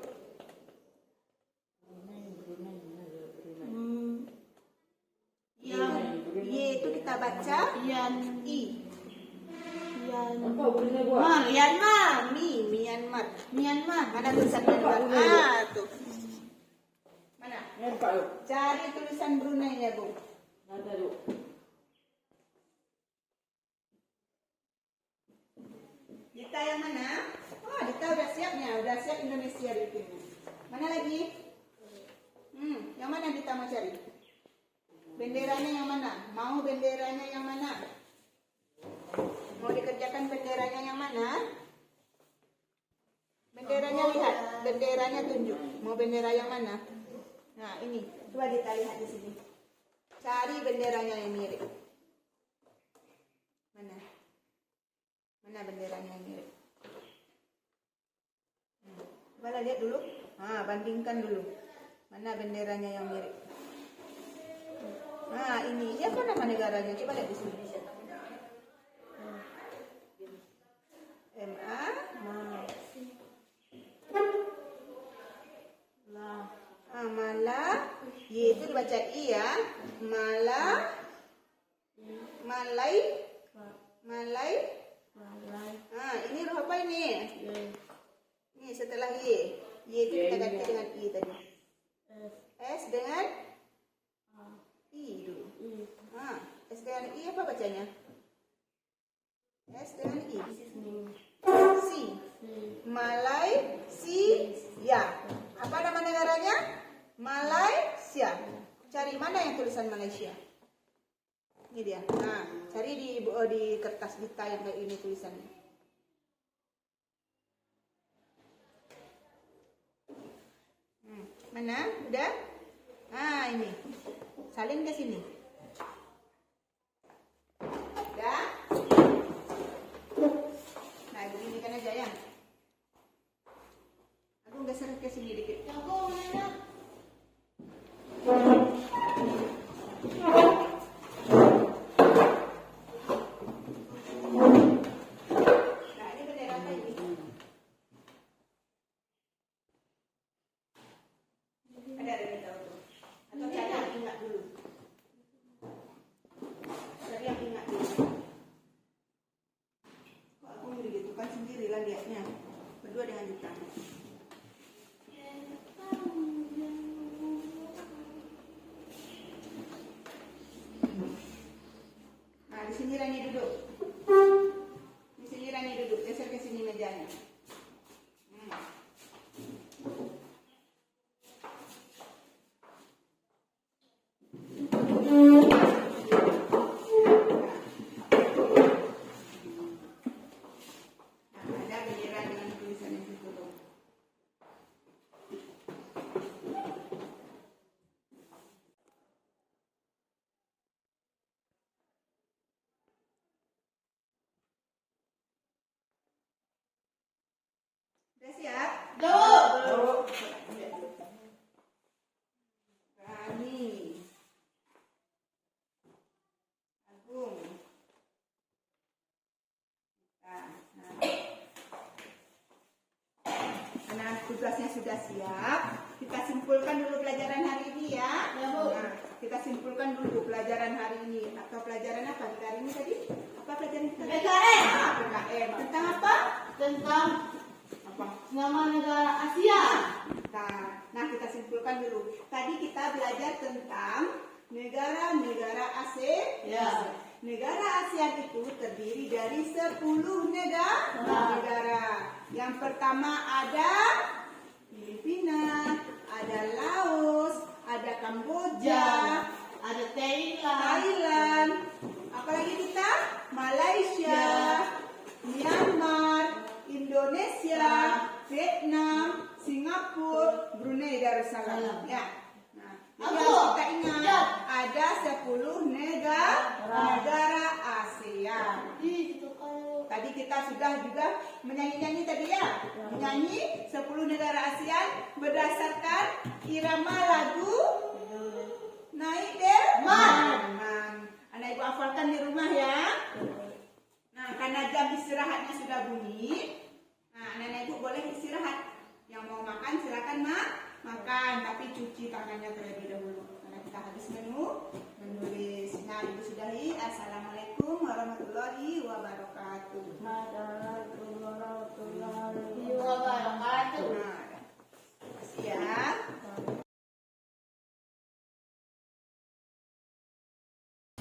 yang Y itu kita baca Yan I. Apa Brunei buat? Myanmar. Myanmar. Myanmar. Mana tulisan Myanmar? Tuh. Mana? Nampak yuk. Cari tulisan Brunei ya, Bu. Ada yuk. Dita yang mana? Dita udah siapnya, udah siap Indonesia bikinnya. Mana lagi? Yang mana Dita mau cari? Benderanya yang mana? Mau benderanya yang mana? Mau dikerjakan benderanya yang mana? Benderanya lihat, benderanya tunjuk. Mau bendera yang mana? Nah ini, coba Dita lihat di sini. Cari benderanya yang mirip. Mana? Mana benderanya yang mirip? Coba lihat dulu. Bandingkan dulu. Mana benderanya yang mirip? Ini apa nama negaranya? Coba lihat di sini. MA. Mala. Y itu dibaca I ya. Malai. Ini huruf apa ini? Ini setelah Y. Y itu kita ganti dengan I tadi. S dengan I dulu. S dengan I apa bacanya? S dengan I. Si. Malai. Si. Ya. Apa nama negaranya? Malaysia. Cari mana yang tulisan Malaysia? Ini dia. Cari di kertas Dita yang kayak ini tulisannya. Mana? Udah? Ini. Salin ke sini. Udah? Nah, begini kan aja ya. Aku geser ke sini dikit. Jago mana? Nah, ini bendera apa ini? sini Rani duduk. Di sini Rani duduk. Geser ke sini mejanya. Ada bendera dengan tulisan yang itu tuh. Udah siap? Rani, Agung. Nah, tugasnya sudah siap. Kita simpulkan dulu pelajaran hari ini ya. Nah, kita simpulkan dulu pelajaran hari ini. Atau pelajaran apa kita hari ini tadi? Apa pelajaran kita? PKM. PKM. Tentang apa? Tentang Apa? nama negara Asia. Nah, kita simpulkan dulu. Tadi kita belajar tentang negara-negara ASEAN. Ya. Negara ASEAN itu terdiri dari 10 negara. Yang pertama ada Filipina, ada Laos, ada Kamboja, Ada Thailand. Thailand, apalagi kita? Malaysia, Myanmar, Indonesia, Vietnam, Singapura, Brunei Darussalam. Ya. Nah, jadi harus kita ingat ada 10 negara ASEAN. Itu kalau Tadi kita sudah juga menyanyi-nyanyi tadi ya. Menyanyi 10 negara ASEAN berdasarkan irama lagu Naik Delman. Anak ibu hafalkan di rumah ya. Nah, karena jam istirahatnya sudah bunyi, nah anak ibu boleh istirahat. Yang mau makan silakan makan, tapi cuci tangannya terlebih dahulu. Karena kita habis menulis. Nah, ibu sudahi. Assalamualaikum warahmatullahi wabarakatuh. warahmatullahi wabarakatuh. Nah, terima kasih ya.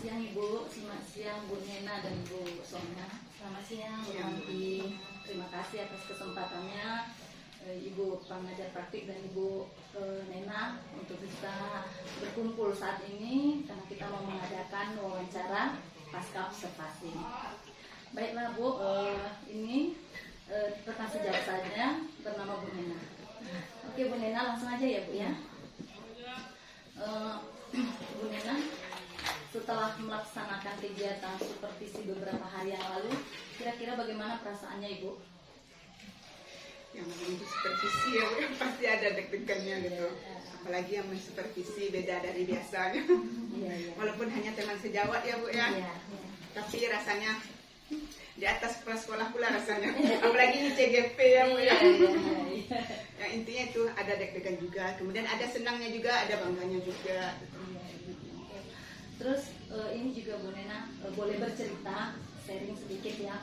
Siang Ibu, selamat siang Bu Nena dan Bu Sonia. Selamat siang Bu Nanti. Terima kasih atas kesempatannya Ibu pengajar praktik dan Ibu Nena untuk bisa berkumpul saat ini karena kita mau mengadakan wawancara pasca observasi. Baiklah Bu, ini rekan sejawat saya bernama Bu Nena. Oke Bu Nena, langsung aja ya Bu ya. Bu Nena, setelah melaksanakan kegiatan supervisi beberapa hari yang lalu, kira-kira bagaimana perasaannya Ibu? Yang namanya supervisi ya Bu, pasti ada deg-degannya gitu. Apalagi yang supervisi beda dari biasanya. Iya. Walaupun hanya teman sejawat ya Bu ya. Iya. Tapi rasanya di atas kepala sekolah pula rasanya. Apalagi ini CGP ya Bu ya. Iya. Yang intinya itu ada deg-degan juga. Kemudian ada senangnya juga, ada bangganya juga. Terus ini juga Bu Nena boleh bercerita, sharing sedikit ya.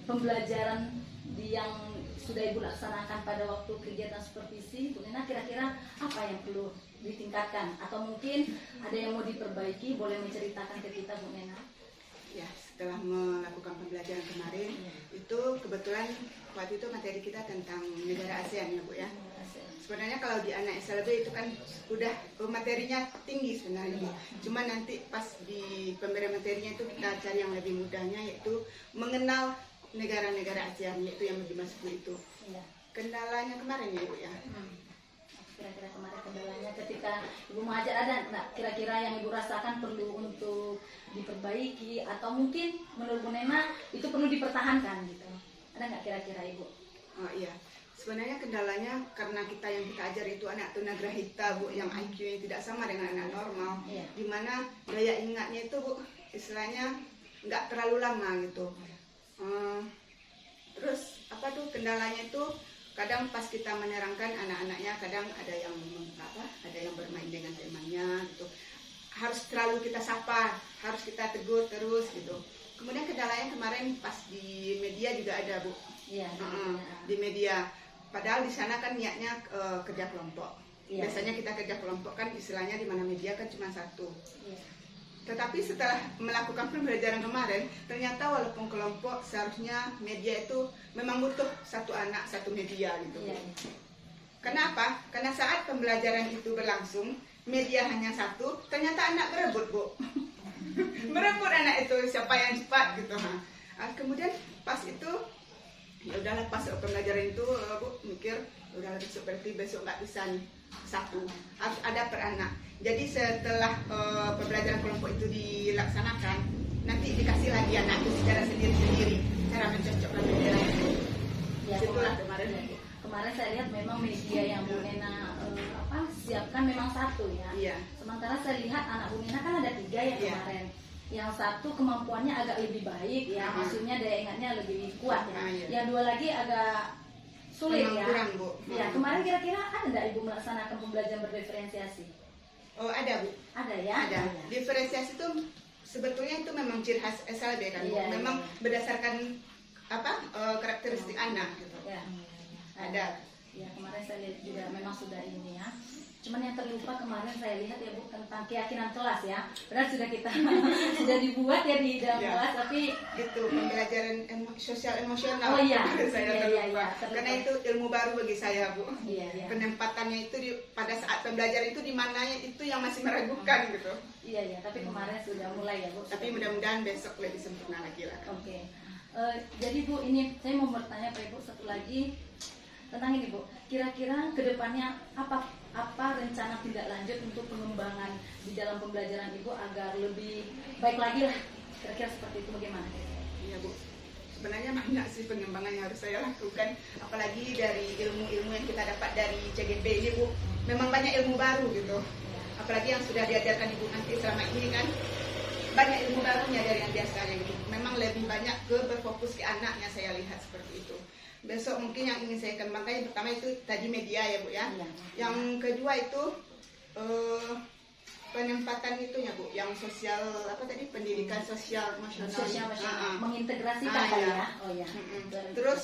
Pembelajaran yang sudah Ibu laksanakan pada waktu kegiatan supervisi, Bu Nena kira-kira apa yang perlu ditingkatkan atau mungkin ada yang mau diperbaiki, boleh menceritakan ke kita Bu Nena? Ya, setelah melakukan pembelajaran kemarin, itu kebetulan waktu itu materi kita tentang negara ASEAN ya Bu ya. Sebenarnya kalau di anak SLB itu kan udah materinya tinggi sebenarnya. Cuma nanti pas di pemberian materinya itu kita cari yang lebih mudahnya, yaitu mengenal negara-negara ASEAN, yaitu yang lebih masuk itu. Iya. Kendalanya kemarin ya Ibu ya. Kira-kira kemarin kendalanya ketika Ibu mengajar ada nggak kira-kira yang Ibu rasakan perlu untuk diperbaiki atau mungkin menurut Bu Nena itu perlu dipertahankan gitu? Ada nggak kira-kira Ibu? Oh iya. Sebenarnya kendalanya karena kita yang kita ajar itu anak tunagrahita Bu, yang IQ-nya tidak sama dengan anak normal. Iya. Dimana daya ingatnya itu Bu, istilahnya nggak terlalu lama gitu. Terus apa tuh kendalanya itu kadang pas kita menerangkan anak-anaknya kadang ada yang bermain dengan temannya gitu. Harus terlalu kita sapa, harus kita tegur terus gitu. Kemudian kendalanya kemarin pas di media juga ada Bu. Iya. Di media. Padahal di sana kan niatnya kerja kelompok. Iya. Biasanya kita kerja kelompok kan istilahnya di mana media kan cuma satu. Iya. Tetapi setelah melakukan pembelajaran kemarin, ternyata walaupun kelompok, seharusnya media itu memang butuh satu anak, satu media gitu. Iya. Kenapa? Karena saat pembelajaran itu berlangsung, media hanya satu, ternyata anak berebut, Bu. Berebut anak itu, siapa yang cepat gitu. Kemudian pas itu, ya udahlah pas pembelajaran itu, Bu mikir, udahlah seperti besok nggak bisa nih, satu, harus ada per anak. Jadi setelah pembelajaran kelompok itu dilaksanakan, nanti dikasih lagi anak itu secara sendiri-sendiri, cara mencocokkan bendera itu. Ya, Itulah kemarin. Kemarin saya lihat memang media yang Bu Nena siapkan memang satu ya. Iya. Sementara saya lihat anak Bu Nena kan ada 3 ya Iya. kemarin. Yang satu kemampuannya agak lebih baik ya, maksudnya daya ingatnya lebih kuat ya. Iya. Yang 2 lagi agak sulit Memang ya. kurang, Bu. Ya, kemarin kira-kira ada nggak Ibu melaksanakan pembelajaran berdiferensiasi? Oh ada, Bu. Ada ya? Ada. Diferensiasi itu sebetulnya itu memang ciri khas SLB kan, Bu. Iya, Memang iya. berdasarkan karakteristik anak gitu. Ya. Ada. Ya, kemarin saya lihat juga memang sudah ini ya. Cuman yang terlupa kemarin saya lihat ya Bu tentang keyakinan kelas ya. Benar sudah kita sudah dibuat ya di dalam Ya. kelas, tapi Itu pembelajaran sosial emosional. Oh, iya. Saya Iya, terlupa. iya, terlupa. Karena itu ilmu baru bagi saya, Bu. Iya, iya. Penempatannya itu pada saat pembelajaran itu di mananya itu yang masih meragukan gitu. iya ya, tapi kemarin sudah mulai ya Bu. Tapi mudah-mudahan besok lebih sempurna lagi lah. Oke. Jadi Bu, ini saya mau bertanya ke Ibu satu lagi tentang ini Bu. Kira-kira kedepannya apa rencana tindak lanjut untuk pengembangan di dalam pembelajaran Ibu agar lebih baik lagi lah? Kira-kira seperti itu bagaimana? Iya, Bu. Sebenarnya banyak sih pengembangan yang harus saya lakukan, apalagi dari ilmu-ilmu yang kita dapat dari CGP ini, Bu. Memang banyak ilmu baru gitu. Apalagi yang sudah diajarkan Ibu nanti selama ini kan, banyak ilmu barunya dari yang biasanya gitu. Memang lebih banyak ke berfokus ke anaknya, saya lihat seperti itu. Besok mungkin yang ingin saya kembangkan yang pertama itu tadi media ya, Bu ya. Iya. Yang kedua itu penempatan itunya, Bu, yang sosial pendidikan sosial emosional. Sosial Ah, ah. mengintegrasikan Ah, kali iya. ya. Oh ya. Terus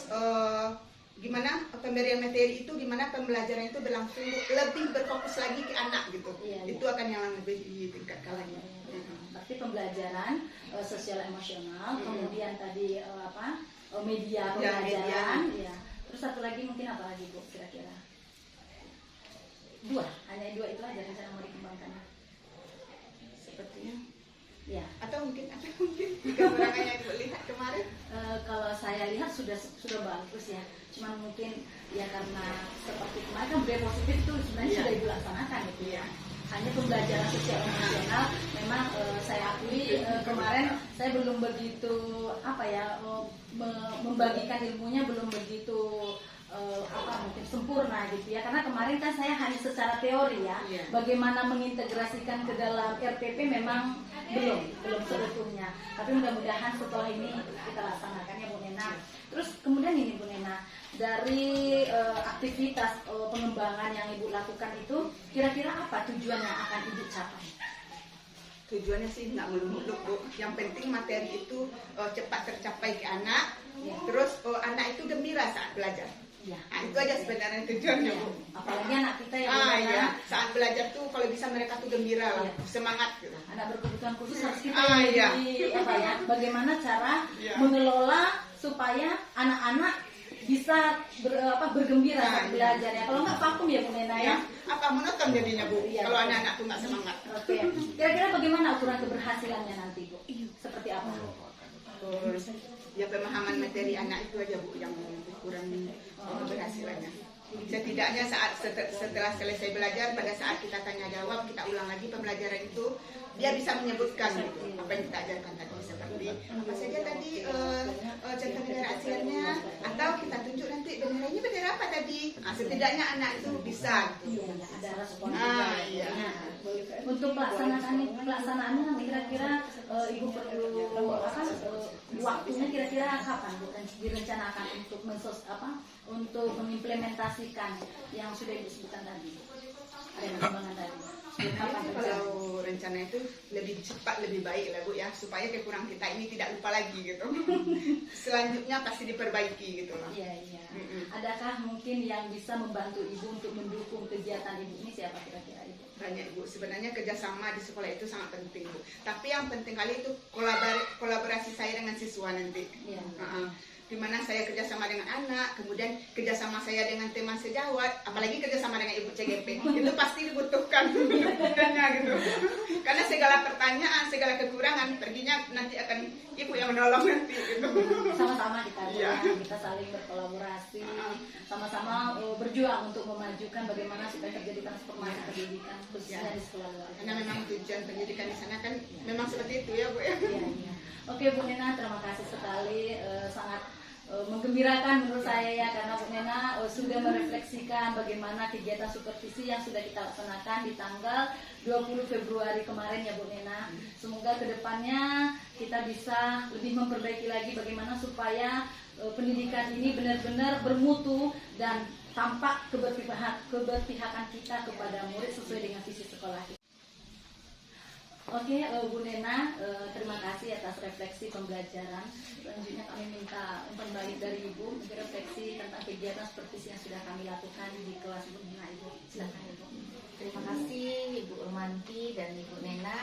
gimana pemberian materi itu, gimana pembelajaran itu berlangsung, Bu, lebih berfokus lagi ke anak gitu. Iya, iya. Itu akan yang lebih ditingkatkan lagi. Berarti pembelajaran sosial emosional, kemudian tadi media Ya, pembelajaran, ya. Terus satu lagi mungkin apa lagi Bu kira-kira? 2, hanya 2 itu aja rencana mau dikembangkan. Sepertinya. Ya. Atau mungkin kekurangan yang Ibu lihat kemarin. Kalau saya lihat sudah bagus ya. Cuman mungkin ya karena seperti kemarin kan budaya positif itu sebenarnya Iya. sudah dilaksanakan gitu ya. Iya. Hanya pembelajaran sosial emosional memang saya akui kemarin saya belum begitu membagikan ilmunya belum begitu mungkin sempurna gitu ya, karena kemarin kan saya hanya secara teori ya. Iya. Bagaimana mengintegrasikan ke dalam RTP memang belum sebetulnya, tapi mudah-mudahan setelah ini kita laksanakan ya Bu Nena. Terus kemudian ini Bu Nena, dari aktivitas pengembangan yang Ibu lakukan itu kira-kira apa tujuan yang akan Ibu capai? Tujuannya sih nggak muluk-muluk, Bu. Yang penting materi itu cepat tercapai ke anak. Ya. Terus anak itu gembira saat belajar. Ya. Nah, itu aja sebenarnya tujuannya, Ya. Bu. Apalagi anak kita yang Iya, saat belajar tuh kalau bisa mereka tuh gembira lah, Iya. semangat gitu. anak berkebutuhan khusus harus kita Iya. bagaimana cara Iya. mengelola supaya anak-anak bisa bergembira saat Iya. belajar ya. Kalau nggak vakum ya Bu Nena ya. Apa monoton jadinya, Bu? Iya. Kalau anak-anak tuh nggak semangat. Oke. Kira-kira bagaimana ukuran keberhasilannya nanti Bu? Seperti apa? Ya pemahaman materi anak itu aja, Bu, yang kurang keberhasilannya. Setidaknya setelah selesai belajar, pada saat kita tanya jawab, kita ulang lagi pembelajaran itu, dia bisa menyebutkan gitu, apa yang kita ajarkan tadi, seperti apa saja tadi contoh negara ASEAN-nya, atau kita tunjuk nanti benderanya bendera apa tadi. Nah, setidaknya anak itu bisa gitu. Iya, ada respon. Iya. Nah, untuk pelaksanaannya kira-kira Ibu perlu waktunya kira-kira kapan Bu direncanakan untuk mengimplementasikan yang sudah disebutkan tadi? Ada perkembangan tadi. Kapan rencana? Kalau rencana itu lebih cepat lebih baik lah, Bu ya, supaya kekurangan kita ini tidak lupa lagi gitu. Selanjutnya pasti diperbaiki gitu lah. Iya, iya. Adakah mungkin yang bisa membantu Ibu untuk mendukung kegiatan Ibu ini siapa kira-kira Ibu? Banyak Bu, sebenarnya kerjasama di sekolah itu sangat penting Bu. Tapi yang penting kali itu kolaborasi saya dengan siswa nanti. Iya. Di mana saya kerjasama dengan anak, kemudian kerjasama saya dengan teman sejawat, apalagi kerjasama dengan ibu CGP, itu pasti dibutuhkan dukungannya gitu. Karena segala pertanyaan, segala kekurangan, perginya nanti akan ibu yang menolong nanti gitu. Sama-sama kita Iya. kita saling berkolaborasi, sama-sama berjuang untuk memajukan bagaimana supaya terjadi transformasi pendidikan khususnya di sekolah luar. Karena memang tujuan pendidikan di sana kan memang seperti itu ya Bu ya. Iya, iya. Oke Bu Nena, terima kasih sekali, sangat menggembirakan menurut saya ya, karena Bu Nena sudah merefleksikan bagaimana kegiatan supervisi yang sudah kita laksanakan di tanggal 20 Februari kemarin ya Bu Nena. Semoga kedepannya kita bisa lebih memperbaiki lagi bagaimana supaya pendidikan ini benar-benar bermutu dan tampak keberpihakan kita kepada murid sesuai dengan visi sekolah kita. Oke, Bu Nena, terima kasih atas refleksi pembelajaran. Selanjutnya kami minta umpan balik dari Ibu, mungkin refleksi tentang kegiatan supervisi yang sudah kami lakukan di kelas Bu Nena. Ibu, silakan Ibu. Terima kasih Ibu Romanti dan Ibu Nena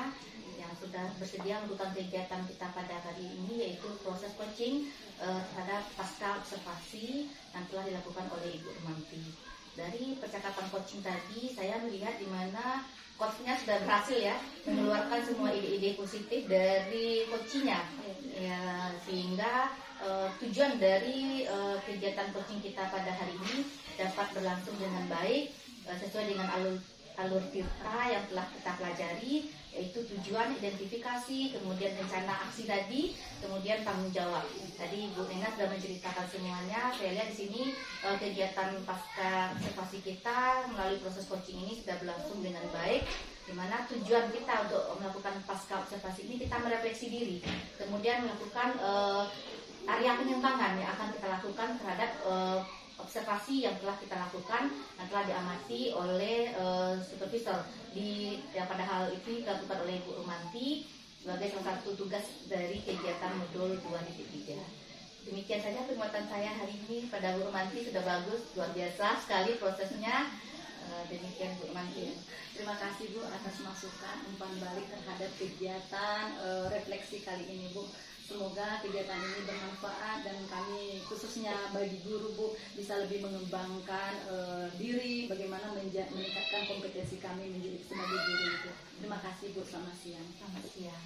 yang sudah bersedia melakukan kegiatan kita pada hari ini, yaitu proses coaching terhadap pasca observasi yang telah dilakukan oleh Ibu Romanti. Dari percakapan coaching tadi, saya melihat di mana coachnya sudah berhasil ya mengeluarkan semua ide-ide positif dari coachingnya, ya, sehingga tujuan dari kegiatan coaching kita pada hari ini dapat berlangsung dengan baik sesuai dengan alur kita yang telah kita pelajari, yaitu tujuan, identifikasi, kemudian rencana aksi tadi, kemudian tanggung jawab. Tadi Bu Nena sudah menceritakan semuanya. Saya lihat di sini kegiatan pasca observasi kita melalui proses coaching ini sudah berlangsung dengan baik, di mana tujuan kita untuk melakukan pasca observasi ini kita merefleksi diri, kemudian melakukan area penyimpangan yang akan kita lakukan terhadap observasi yang telah kita lakukan, yang telah diamati oleh supervisor yang pada hal itu dilakukan oleh Bu Romanti sebagai salah satu tugas dari kegiatan modul 2.3. Demikian saja penguatan saya hari ini pada Bu Romanti, sudah bagus, luar biasa sekali prosesnya. Demikian Bu Romanti. Terima kasih Bu atas masukan umpan balik terhadap kegiatan refleksi kali ini Bu. Semoga kegiatan ini bermanfaat dan kami khususnya bagi guru Bu bisa lebih mengembangkan diri, bagaimana meningkatkan kompetensi kami menjadi sebagai guru Bu. Terima kasih Bu, selamat siang. Selamat siang.